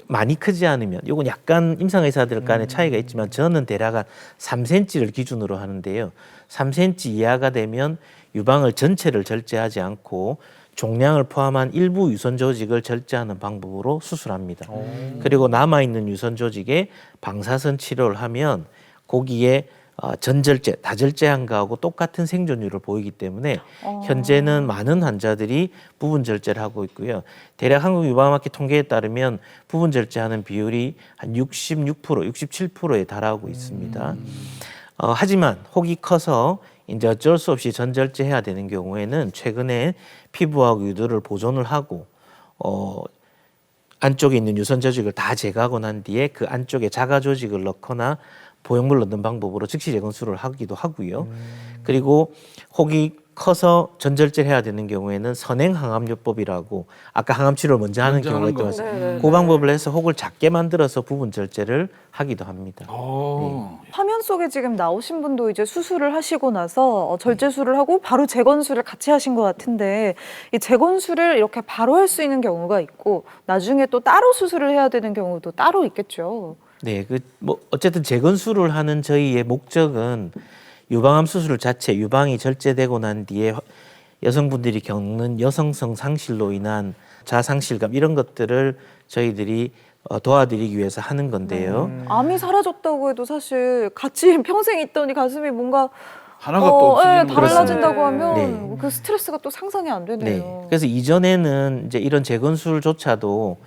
많이 크지 않으면, 요건 약간 임상의사들 간의 차이가 있지만 저는 대략 한 3cm를 기준으로 하는데요. 3cm 이하가 되면 유방을 전체를 절제하지 않고 종양을 포함한 일부 유선 조직을 절제하는 방법으로 수술합니다. 그리고 남아있는 유선 조직에 방사선 치료를 하면 거기에 전절제, 다절제한 거하고 똑같은 생존율을 보이기 때문에 현재는 많은 환자들이 부분 절제를 하고 있고요. 대략 한국 유방암학회 통계에 따르면 부분 절제하는 비율이 한 66%, 67%에 달하고 있습니다. 하지만 혹이 커서 이제 어쩔 수 없이 전절제해야 되는 경우에는 최근에 피부하고 유두를 보존을 하고 안쪽에 있는 유선 조직을 다 제거하고 난 뒤에 그 안쪽에 자가 조직을 넣거나 보형물 넣는 방법으로 즉시 재건수를 하기도 하고요. 그리고 혹이 커서 전절제를 해야 되는 경우에는 선행항암요법이라고 아까 항암 치료를 먼저 하는 경우가 있던 것 같습니다. 그 방법을 해서 혹을 작게 만들어서 부분 절제를 하기도 합니다. 화면 속에 지금 나오신 분도 이제 수술을 하시고 나서 절제술을 하고 바로 재건수를 같이 하신 것 같은데 이 재건수를 이렇게 바로 할 수 있는 경우가 있고 나중에 또 따로 수술을 해야 되는 경우도 따로 있겠죠. 네, 어쨌든 재건수를 하는 저희의 목적은 유방암 수술 자체, 유방이 절제되고 난 뒤에 여성분들이 겪는 여성성 상실로 인한 자상실감 이런 것들을 저희들이 도와드리기 위해서 하는 건데요. 암이 사라졌다고 해도 사실 같이 평생 있더니 가슴이 뭔가 하나가 또 없어지는 달라진다고 거죠. 하면 네. 그 스트레스가 또 상상이 안 되네요. 네. 그래서 이전에는 이제 이런 재건술조차도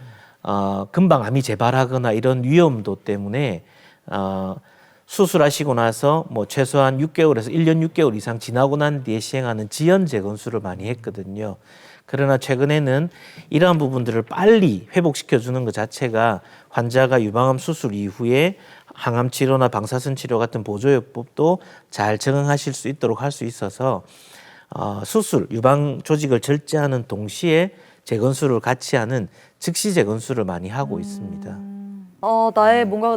금방 암이 재발하거나 이런 위험도 때문에 수술하시고 나서 뭐 최소한 6개월에서 1년 6개월 이상 지나고 난 뒤에 시행하는 지연 재건수를 많이 했거든요. 그러나 최근에는 이러한 부분들을 빨리 회복시켜 주는 것 자체가 환자가 유방암 수술 이후에 항암 치료나 방사선 치료 같은 보조요법도 잘 적응하실 수 있도록 할 수 있어서 수술, 유방 조직을 절제하는 동시에 재건수를 같이 하는 즉시 재건수를 많이 하고 있습니다.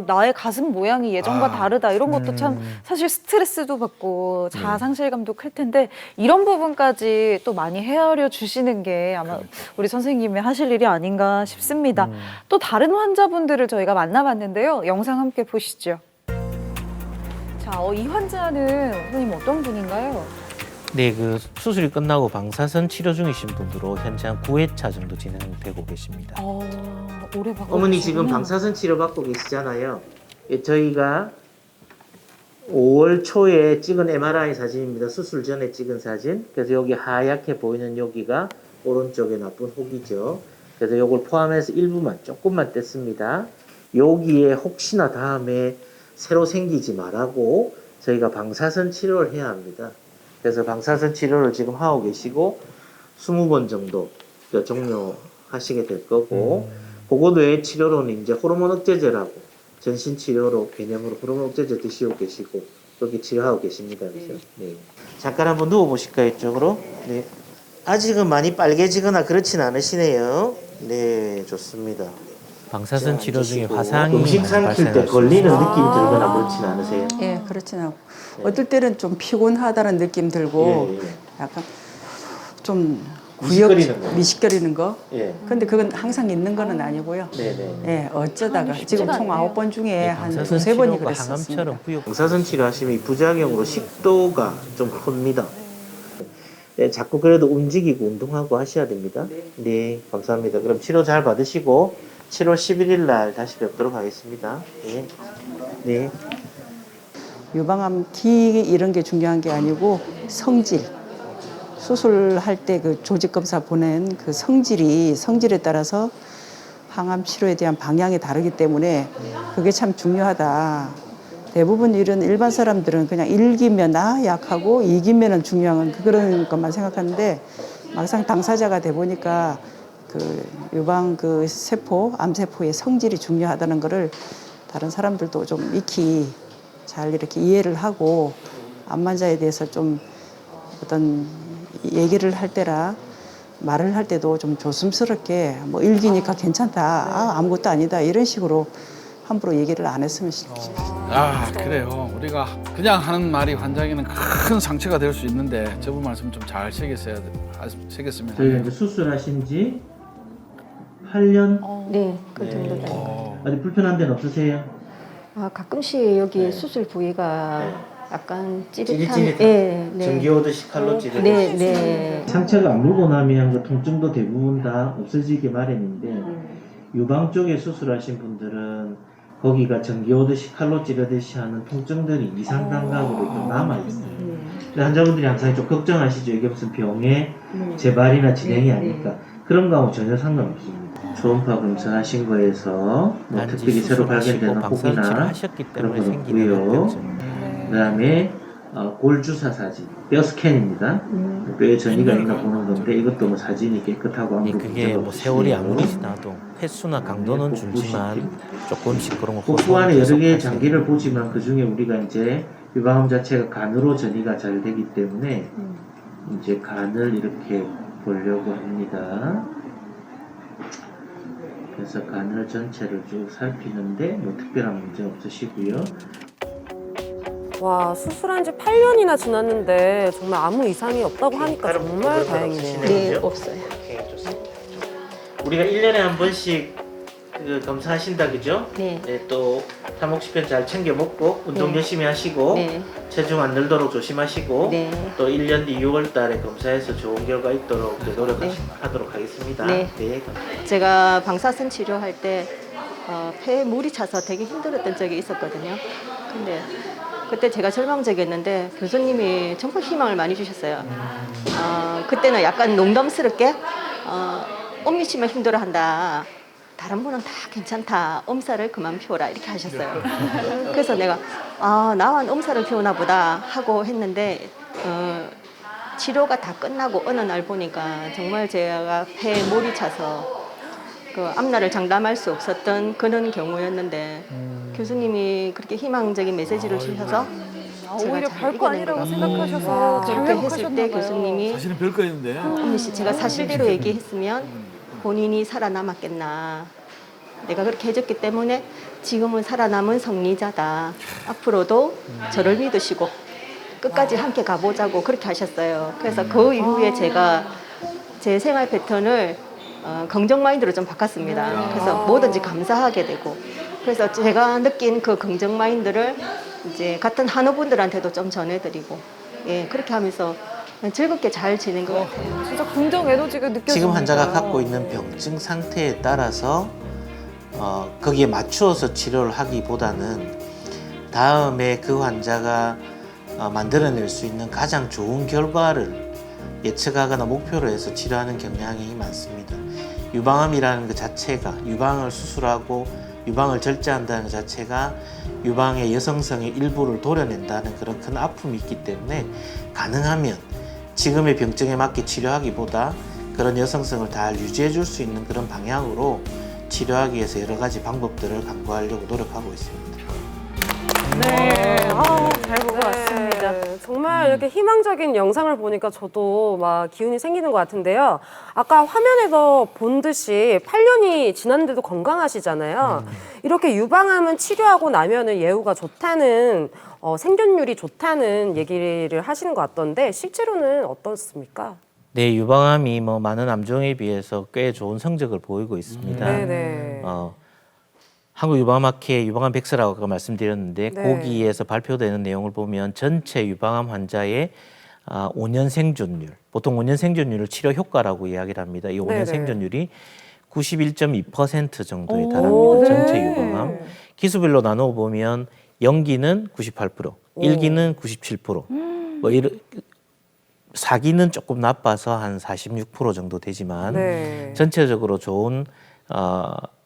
나의 가슴 모양이 예전과 다르다 이런 것도 참 사실 스트레스도 받고 자상실감도 클 텐데 이런 부분까지 또 많이 헤아려 주시는 게 아마 우리 선생님이 하실 일이 아닌가 싶습니다. 또 다른 환자분들을 저희가 만나봤는데요. 영상 함께 보시죠. 자, 이 환자는 선생님 어떤 분인가요? 네, 그 수술이 끝나고 방사선 치료 중이신 분으로 현재 한 9회차 정도 진행되고 계십니다. 오래 받고 어머니 계시군요. 지금 방사선 치료 받고 계시잖아요. 저희가 5월 초에 찍은 MRI 사진입니다. 수술 전에 찍은 사진. 그래서 여기 하얗게 보이는 여기가 오른쪽에 나쁜 혹이죠. 그래서 이걸 포함해서 일부만 조금만 뗐습니다. 여기에 혹시나 다음에 새로 생기지 말라고 저희가 방사선 치료를 해야 합니다. 그래서 방사선 치료를 지금 하고 계시고 20번 정도 종료하시게 될 거고 그것 외에 치료로는 이제 호르몬 억제제라고 전신 치료로 개념으로 호르몬 억제제 드시고 계시고 그렇게 치료하고 계십니다. 그래서 네. 잠깐 한번 누워 보실까요, 이쪽으로? 네. 아직은 많이 빨개지거나 그렇진 않으시네요. 네, 좋습니다. 방사선 치료 중에 화상이 음식 삼킬 때 걸리는 느낌이 들거나 그렇진 않으세요? 예, 그렇진 않고 어떨 때는 좀 피곤하다는 느낌 들고 약간 좀 미식거리는 거. 예. 근데 그건 항상 있는 거는 아니고요. 네네. 예, 어쩌다가 지금 총 9번 중에 한 방사선 2-3번이 치료가 그랬었습니다. 항암처럼 방사선 치료하시면 이 부작용으로 식도가 좀 큽니다. 네, 자꾸 그래도 움직이고 운동하고 하셔야 됩니다. 네, 감사합니다. 그럼 치료 잘 받으시고 7월 11일 날 다시 뵙도록 하겠습니다. 네. 네. 유방암 기 이런 게 중요한 게 아니고 성질. 수술할 때 그 조직 검사 보낸 그 성질에 따라서 항암 치료에 대한 방향이 다르기 때문에 그게 참 중요하다. 대부분 이런 일반 사람들은 그냥 1기면 약하고 2기면은 중요한 그런 것만 생각하는데 막상 당사자가 돼 보니까 그 유방 그 세포, 암세포의 성질이 중요하다는 거를 다른 사람들도 좀 익히 잘 이렇게 이해를 하고 암 환자에 대해서 좀 어떤 얘기를 할 때라 말을 할 때도 좀 조심스럽게 뭐 1기니까 괜찮다, 아무것도 아니다 이런 식으로 함부로 얘기를 안 했으면 싶습니다. 그래요. 우리가 그냥 하는 말이 환자에게는 큰 상처가 될 수 있는데 저분 말씀 좀 잘 새겼으면 저희가 이제 수술하신 지 8년? 네, 그 정도 된 어디 불편한 데는 없으세요? 가끔씩 여기 수술 부위가 약간 찌릿한. 찌릿. 네, 네. 전기 오듯이 칼로 찌르듯이. 네, 네. 상처가 아물고 나면 그 통증도 대부분 다 없어지기 마련인데 유방 쪽에 수술하신 분들은 거기가 전기 오듯이 칼로 찌르듯이 하는 통증들이 이상 감각으로 좀 남아있어요. 근데 환자분들이 항상 좀 걱정하시죠. 이게 무슨 병의 재발이나 진행이 아닐까. 그런 거하고 전혀 상관없습니다. 초음파 검사하신 거에서 뭐 특별히 새로 발견되는 혹이나 그런 건 없고요. 그다음에 골 주사 사진, 뼈 스캔입니다. 뼈에 전이가 있나 보는 건데 이것도 뭐 사진이 깨끗하고 아무런 그게 뭐 세월이 아무리 지나도 횟수나 강도는 줄지만 조금씩 그런 거 복부 안에 여러 개의 장기를 보지만 그 중에 우리가 이제 유방암 자체가 간으로 전이가 잘 되기 때문에 이제 간을 이렇게 보려고 합니다. 그래서 간을 전체를 쭉 살피는데 뭐 특별한 문제 없으시고요. 와, 수술한 지 8년이나 지났는데 정말 아무 이상이 없다고 하니까 정말 다행이네요. 네, 없어요. 오케이, 좋습니다. 우리가 1년에 한 번씩 그 검사하신다 그죠? 네. 또 삼옥시편 잘 챙겨 먹고 운동 네. 열심히 하시고 네. 체중 안 늘도록 조심하시고 네. 또 1년 뒤 6월 달에 검사해서 좋은 결과 있도록 노력하도록 하겠습니다. 네. 감사합니다. 제가 방사선 치료할 때 폐에 물이 차서 되게 힘들었던 적이 있었거든요. 근데 그때 제가 절망적이었는데 교수님이 정말 희망을 많이 주셨어요. 그때는 약간 농담스럽게 엄니 씨만 힘들어한다. 다른 분은 다 괜찮다. 엄살을 그만 피워라 이렇게 하셨어요. 그래서 내가 나만 엄살을 피우나 보다 하고 했는데 치료가 다 끝나고 어느 날 보니까 정말 제가 폐에 물이 차서 그 앞날을 장담할 수 없었던 그런 경우였는데 교수님이 그렇게 희망적인 메시지를 주셔서 제가 오히려 잘 별거 이겨낸 아니라고 것 생각하셔서 같아요. 잘 그렇게 했을 회복하셨나 때 봐요. 교수님이 사실은 별거였는데. 엄니 씨 제가 사실대로 얘기했으면 본인이 살아남았겠나. 내가 그렇게 해줬기 때문에 지금은 살아남은 성리자다. 앞으로도 저를 믿으시고 끝까지 함께 가보자고 그렇게 하셨어요. 그래서 그 이후에 제가 제 생활 패턴을 긍정 마인드로 좀 바꿨습니다. 그래서 뭐든지 감사하게 되고 그래서 제가 느낀 그 긍정 마인드를 이제 같은 한우분들한테도 좀 전해드리고 그렇게 하면서 즐겁게 잘 지낸 것 같아요. 진짜 긍정 에너지가 느껴집니다. 지금 환자가 갖고 있는 병증 상태에 따라서 거기에 맞추어서 치료를 하기보다는 다음에 그 환자가 만들어낼 수 있는 가장 좋은 결과를 예측하거나 목표로 해서 치료하는 경향이 많습니다. 유방암이라는 것 자체가 유방을 수술하고 유방을 절제한다는 것 자체가 유방의 여성성의 일부를 도려낸다는 그런 큰 아픔이 있기 때문에 가능하면 지금의 병증에 맞게 치료하기보다 그런 여성성을 잘 유지해 줄 수 있는 그런 방향으로 치료하기 위해서 여러 가지 방법들을 강구하려고 노력하고 있습니다. 네, 잘 보고 왔습니다. 정말 이렇게 희망적인 영상을 보니까 저도 막 기운이 생기는 것 같은데요. 아까 화면에서 본 듯이 8년이 지났는데도 건강하시잖아요. 이렇게 유방암은 치료하고 나면은 예후가 좋다는 생존율이 좋다는 얘기를 하시는 것 같던데 실제로는 어떻습니까? 네, 유방암이 뭐 많은 암종에 비해서 꽤 좋은 성적을 보이고 있습니다. 네네. 한국유방암학회 유방암 백서라고 아까 말씀드렸는데 네. 거기에서 발표되는 내용을 보면 전체 유방암 환자의 5년 생존율, 보통 5년 생존율을 치료 효과라고 이야기를 합니다. 이 5년 네네. 생존율이 91.2% 정도에 달합니다. 전체 유방암. 기수별로 나누어 보면 0기는 98%, 1기는 97%, 뭐 4기는 조금 나빠서 한 46% 정도 되지만 네. 전체적으로 좋은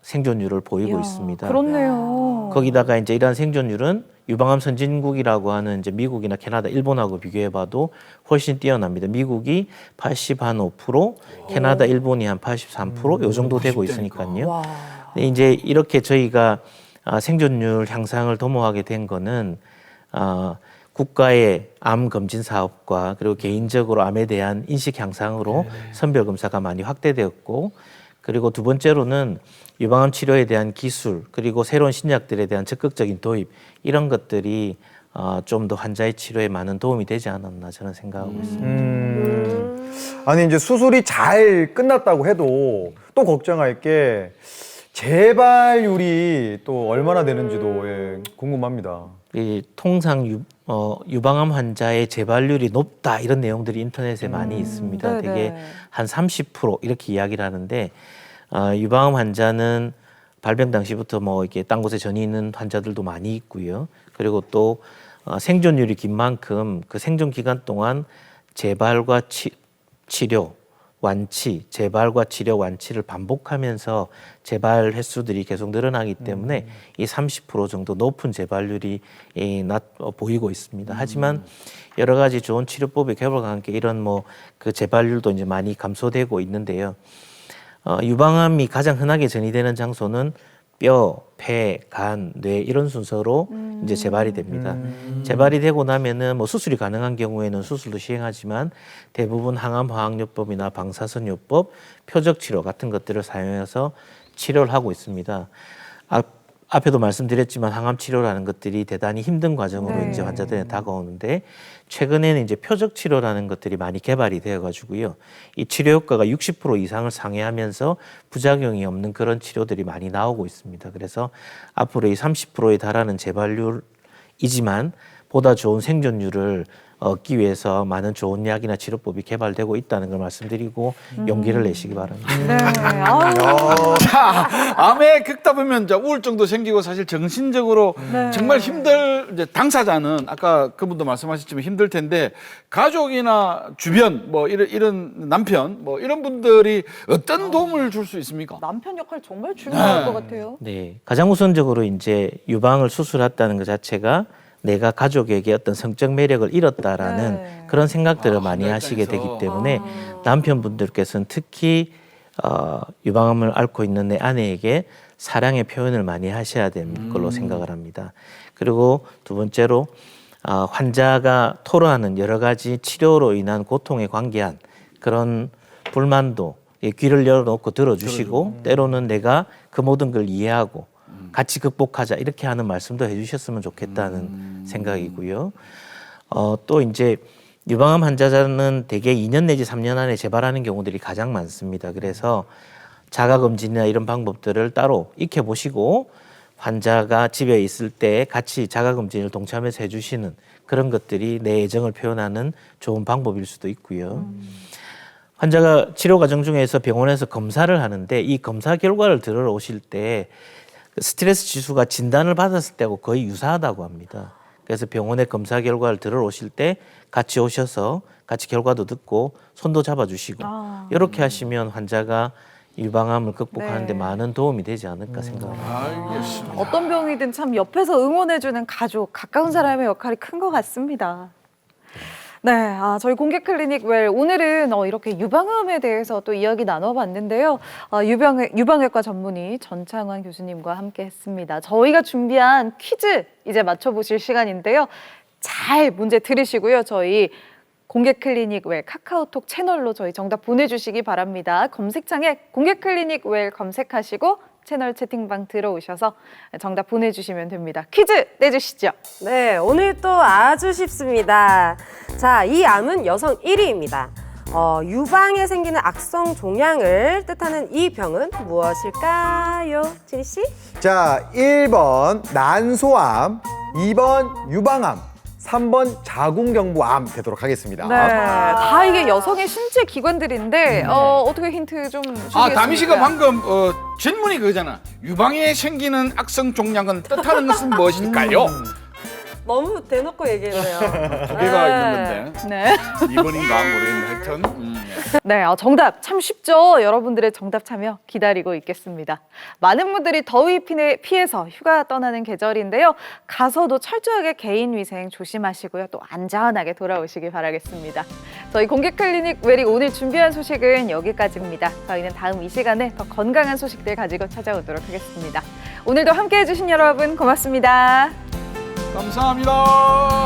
생존율을 보이고 있습니다. 그렇네요. 거기다가 이제 이러한 생존율은 유방암 선진국이라고 하는 이제 미국이나 캐나다, 일본하고 비교해봐도 훨씬 뛰어납니다. 미국이 80.5%, 캐나다, 일본이 한 83%, 요 정도 되고 있으니까요. 근데 이제 이렇게 저희가 생존율 향상을 도모하게 된 거는 국가의 암 검진 사업과 그리고 개인적으로 암에 대한 인식 향상으로 선별 검사가 많이 확대되었고, 그리고 두 번째로는 유방암 치료에 대한 기술 그리고 새로운 신약들에 대한 적극적인 도입, 이런 것들이 좀 더 환자의 치료에 많은 도움이 되지 않았나 저는 생각하고 있습니다. 아니 이제 수술이 잘 끝났다고 해도 또 걱정할 게 재발률이 또 얼마나 되는지도 예, 궁금합니다. 이 통상 유방암 환자의 재발률이 높다 이런 내용들이 인터넷에 많이 있습니다. 네네. 되게 한 30% 이렇게 이야기를 하는데 유방암 환자는 발병 당시부터 뭐 이렇게 딴 곳에 전이 있는 환자들도 많이 있고요. 그리고 또 생존율이 긴 만큼 그 생존 기간 동안 재발과 치료, 완치, 재발과 치료, 완치를 반복하면서 재발 횟수들이 계속 늘어나기 때문에 이 30% 정도 높은 재발률이 보이고 있습니다. 하지만 여러 가지 좋은 치료법의 개발과 함께 이런 뭐 그 재발률도 이제 많이 감소되고 있는데요. 유방암이 가장 흔하게 전이되는 장소는 뼈, 폐, 간, 뇌 이런 순서로 이제 재발이 됩니다. 재발이 되고 나면은 뭐 수술이 가능한 경우에는 수술도 시행하지만 대부분 항암 화학요법이나 방사선요법, 표적 치료 같은 것들을 사용해서 치료를 하고 있습니다. 앞에도 말씀드렸지만 항암 치료라는 것들이 대단히 힘든 과정으로 이제 환자들에 다가오는데 최근에는 이제 표적 치료라는 것들이 많이 개발이 되어 가지고요. 이 치료 효과가 60% 이상을 상회하면서 부작용이 없는 그런 치료들이 많이 나오고 있습니다. 그래서 앞으로 이 30%에 달하는 재발률이지만 보다 좋은 생존율을 얻기 위해서 많은 좋은 약이나 치료법이 개발되고 있다는 걸 말씀드리고 용기를 내시기 바랍니다. 네. 자, 암에 겪다 보면 이제 우울증도 생기고 사실 정신적으로 정말 이제 당사자는 아까 그분도 말씀하셨지만 힘들 텐데 가족이나 주변 뭐 이런 남편 뭐 이런 분들이 어떤 도움을 줄 수 있습니까? 남편 역할 정말 중요할 것 같아요. 네, 가장 우선적으로 이제 유방을 수술했다는 것 자체가 내가 가족에게 어떤 성적 매력을 잃었다라는 그런 생각들을 많이 하시게 되기 때문에 남편분들께서는 특히 유방암을 앓고 있는 내 아내에게 사랑의 표현을 많이 하셔야 될 걸로 생각을 합니다. 그리고 두 번째로 환자가 토로하는 여러 가지 치료로 인한 고통에 관계한 그런 불만도 귀를 열어놓고 들어주시고 때로는 내가 그 모든 걸 이해하고 같이 극복하자 이렇게 하는 말씀도 해주셨으면 좋겠다는 생각이고요. 또 이제 유방암 환자는 대개 2년 내지 3년 안에 재발하는 경우들이 가장 많습니다. 그래서 자가검진이나 이런 방법들을 따로 익혀보시고 환자가 집에 있을 때 같이 자가검진을 동참해서 해주시는 그런 것들이 내 애정을 표현하는 좋은 방법일 수도 있고요. 환자가 치료 과정 중에서 병원에서 검사를 하는데 이 검사 결과를 들으러 오실 때 스트레스 지수가 진단을 받았을 때하고 거의 유사하다고 합니다. 그래서 병원에 검사 결과를 들으러 오실 때 같이 오셔서 같이 결과도 듣고 손도 잡아주시고 이렇게 하시면 환자가 유방암을 극복하는 데 많은 도움이 되지 않을까 생각합니다. 알겠습니다. 어떤 병이든 참 옆에서 응원해주는 가족, 가까운 사람의 역할이 큰 것 같습니다. 네, 저희 공개 클리닉 웰 오늘은 이렇게 유방암에 대해서 또 이야기 나눠봤는데요. 유방외과 전문의 전창환 교수님과 함께했습니다. 저희가 준비한 퀴즈 이제 맞춰보실 시간인데요. 잘 문제 들으시고요. 저희 공개 클리닉 웰 카카오톡 채널로 저희 정답 보내주시기 바랍니다. 검색창에 공개 클리닉 웰 검색하시고 채널 채팅방 들어오셔서 정답 보내주시면 됩니다. 퀴즈 내주시죠. 네, 오늘 또 아주 쉽습니다. 자, 이 암은 여성 1위입니다. 유방에 생기는 악성 종양을 뜻하는 이 병은 무엇일까요? 진희 씨? 자, 1번 난소암, 2번 유방암, 3번 자궁경부암 되도록 하겠습니다. 네, 다 이게 여성의 신체 기관들인데 어떻게 힌트 좀 주시겠습니까? 다미 씨가 방금 질문이 그거잖아. 유방에 생기는 악성 종양은 뜻하는 것은 무엇일까요? 너무 대놓고 얘기했네요. 두 개가 있는 건데. 네. 2번인가 모르겠는데 하여튼. 네, 정답 참 쉽죠. 여러분들의 정답 참여 기다리고 있겠습니다. 많은 분들이 더위 피해서 휴가 떠나는 계절인데요. 가서도 철저하게 개인 위생 조심하시고요. 또 안전하게 돌아오시길 바라겠습니다. 저희 공개 클리닉 웰이 오늘 준비한 소식은 여기까지입니다. 저희는 다음 이 시간에 더 건강한 소식들 가지고 찾아오도록 하겠습니다. 오늘도 함께해 주신 여러분 고맙습니다. 감사합니다.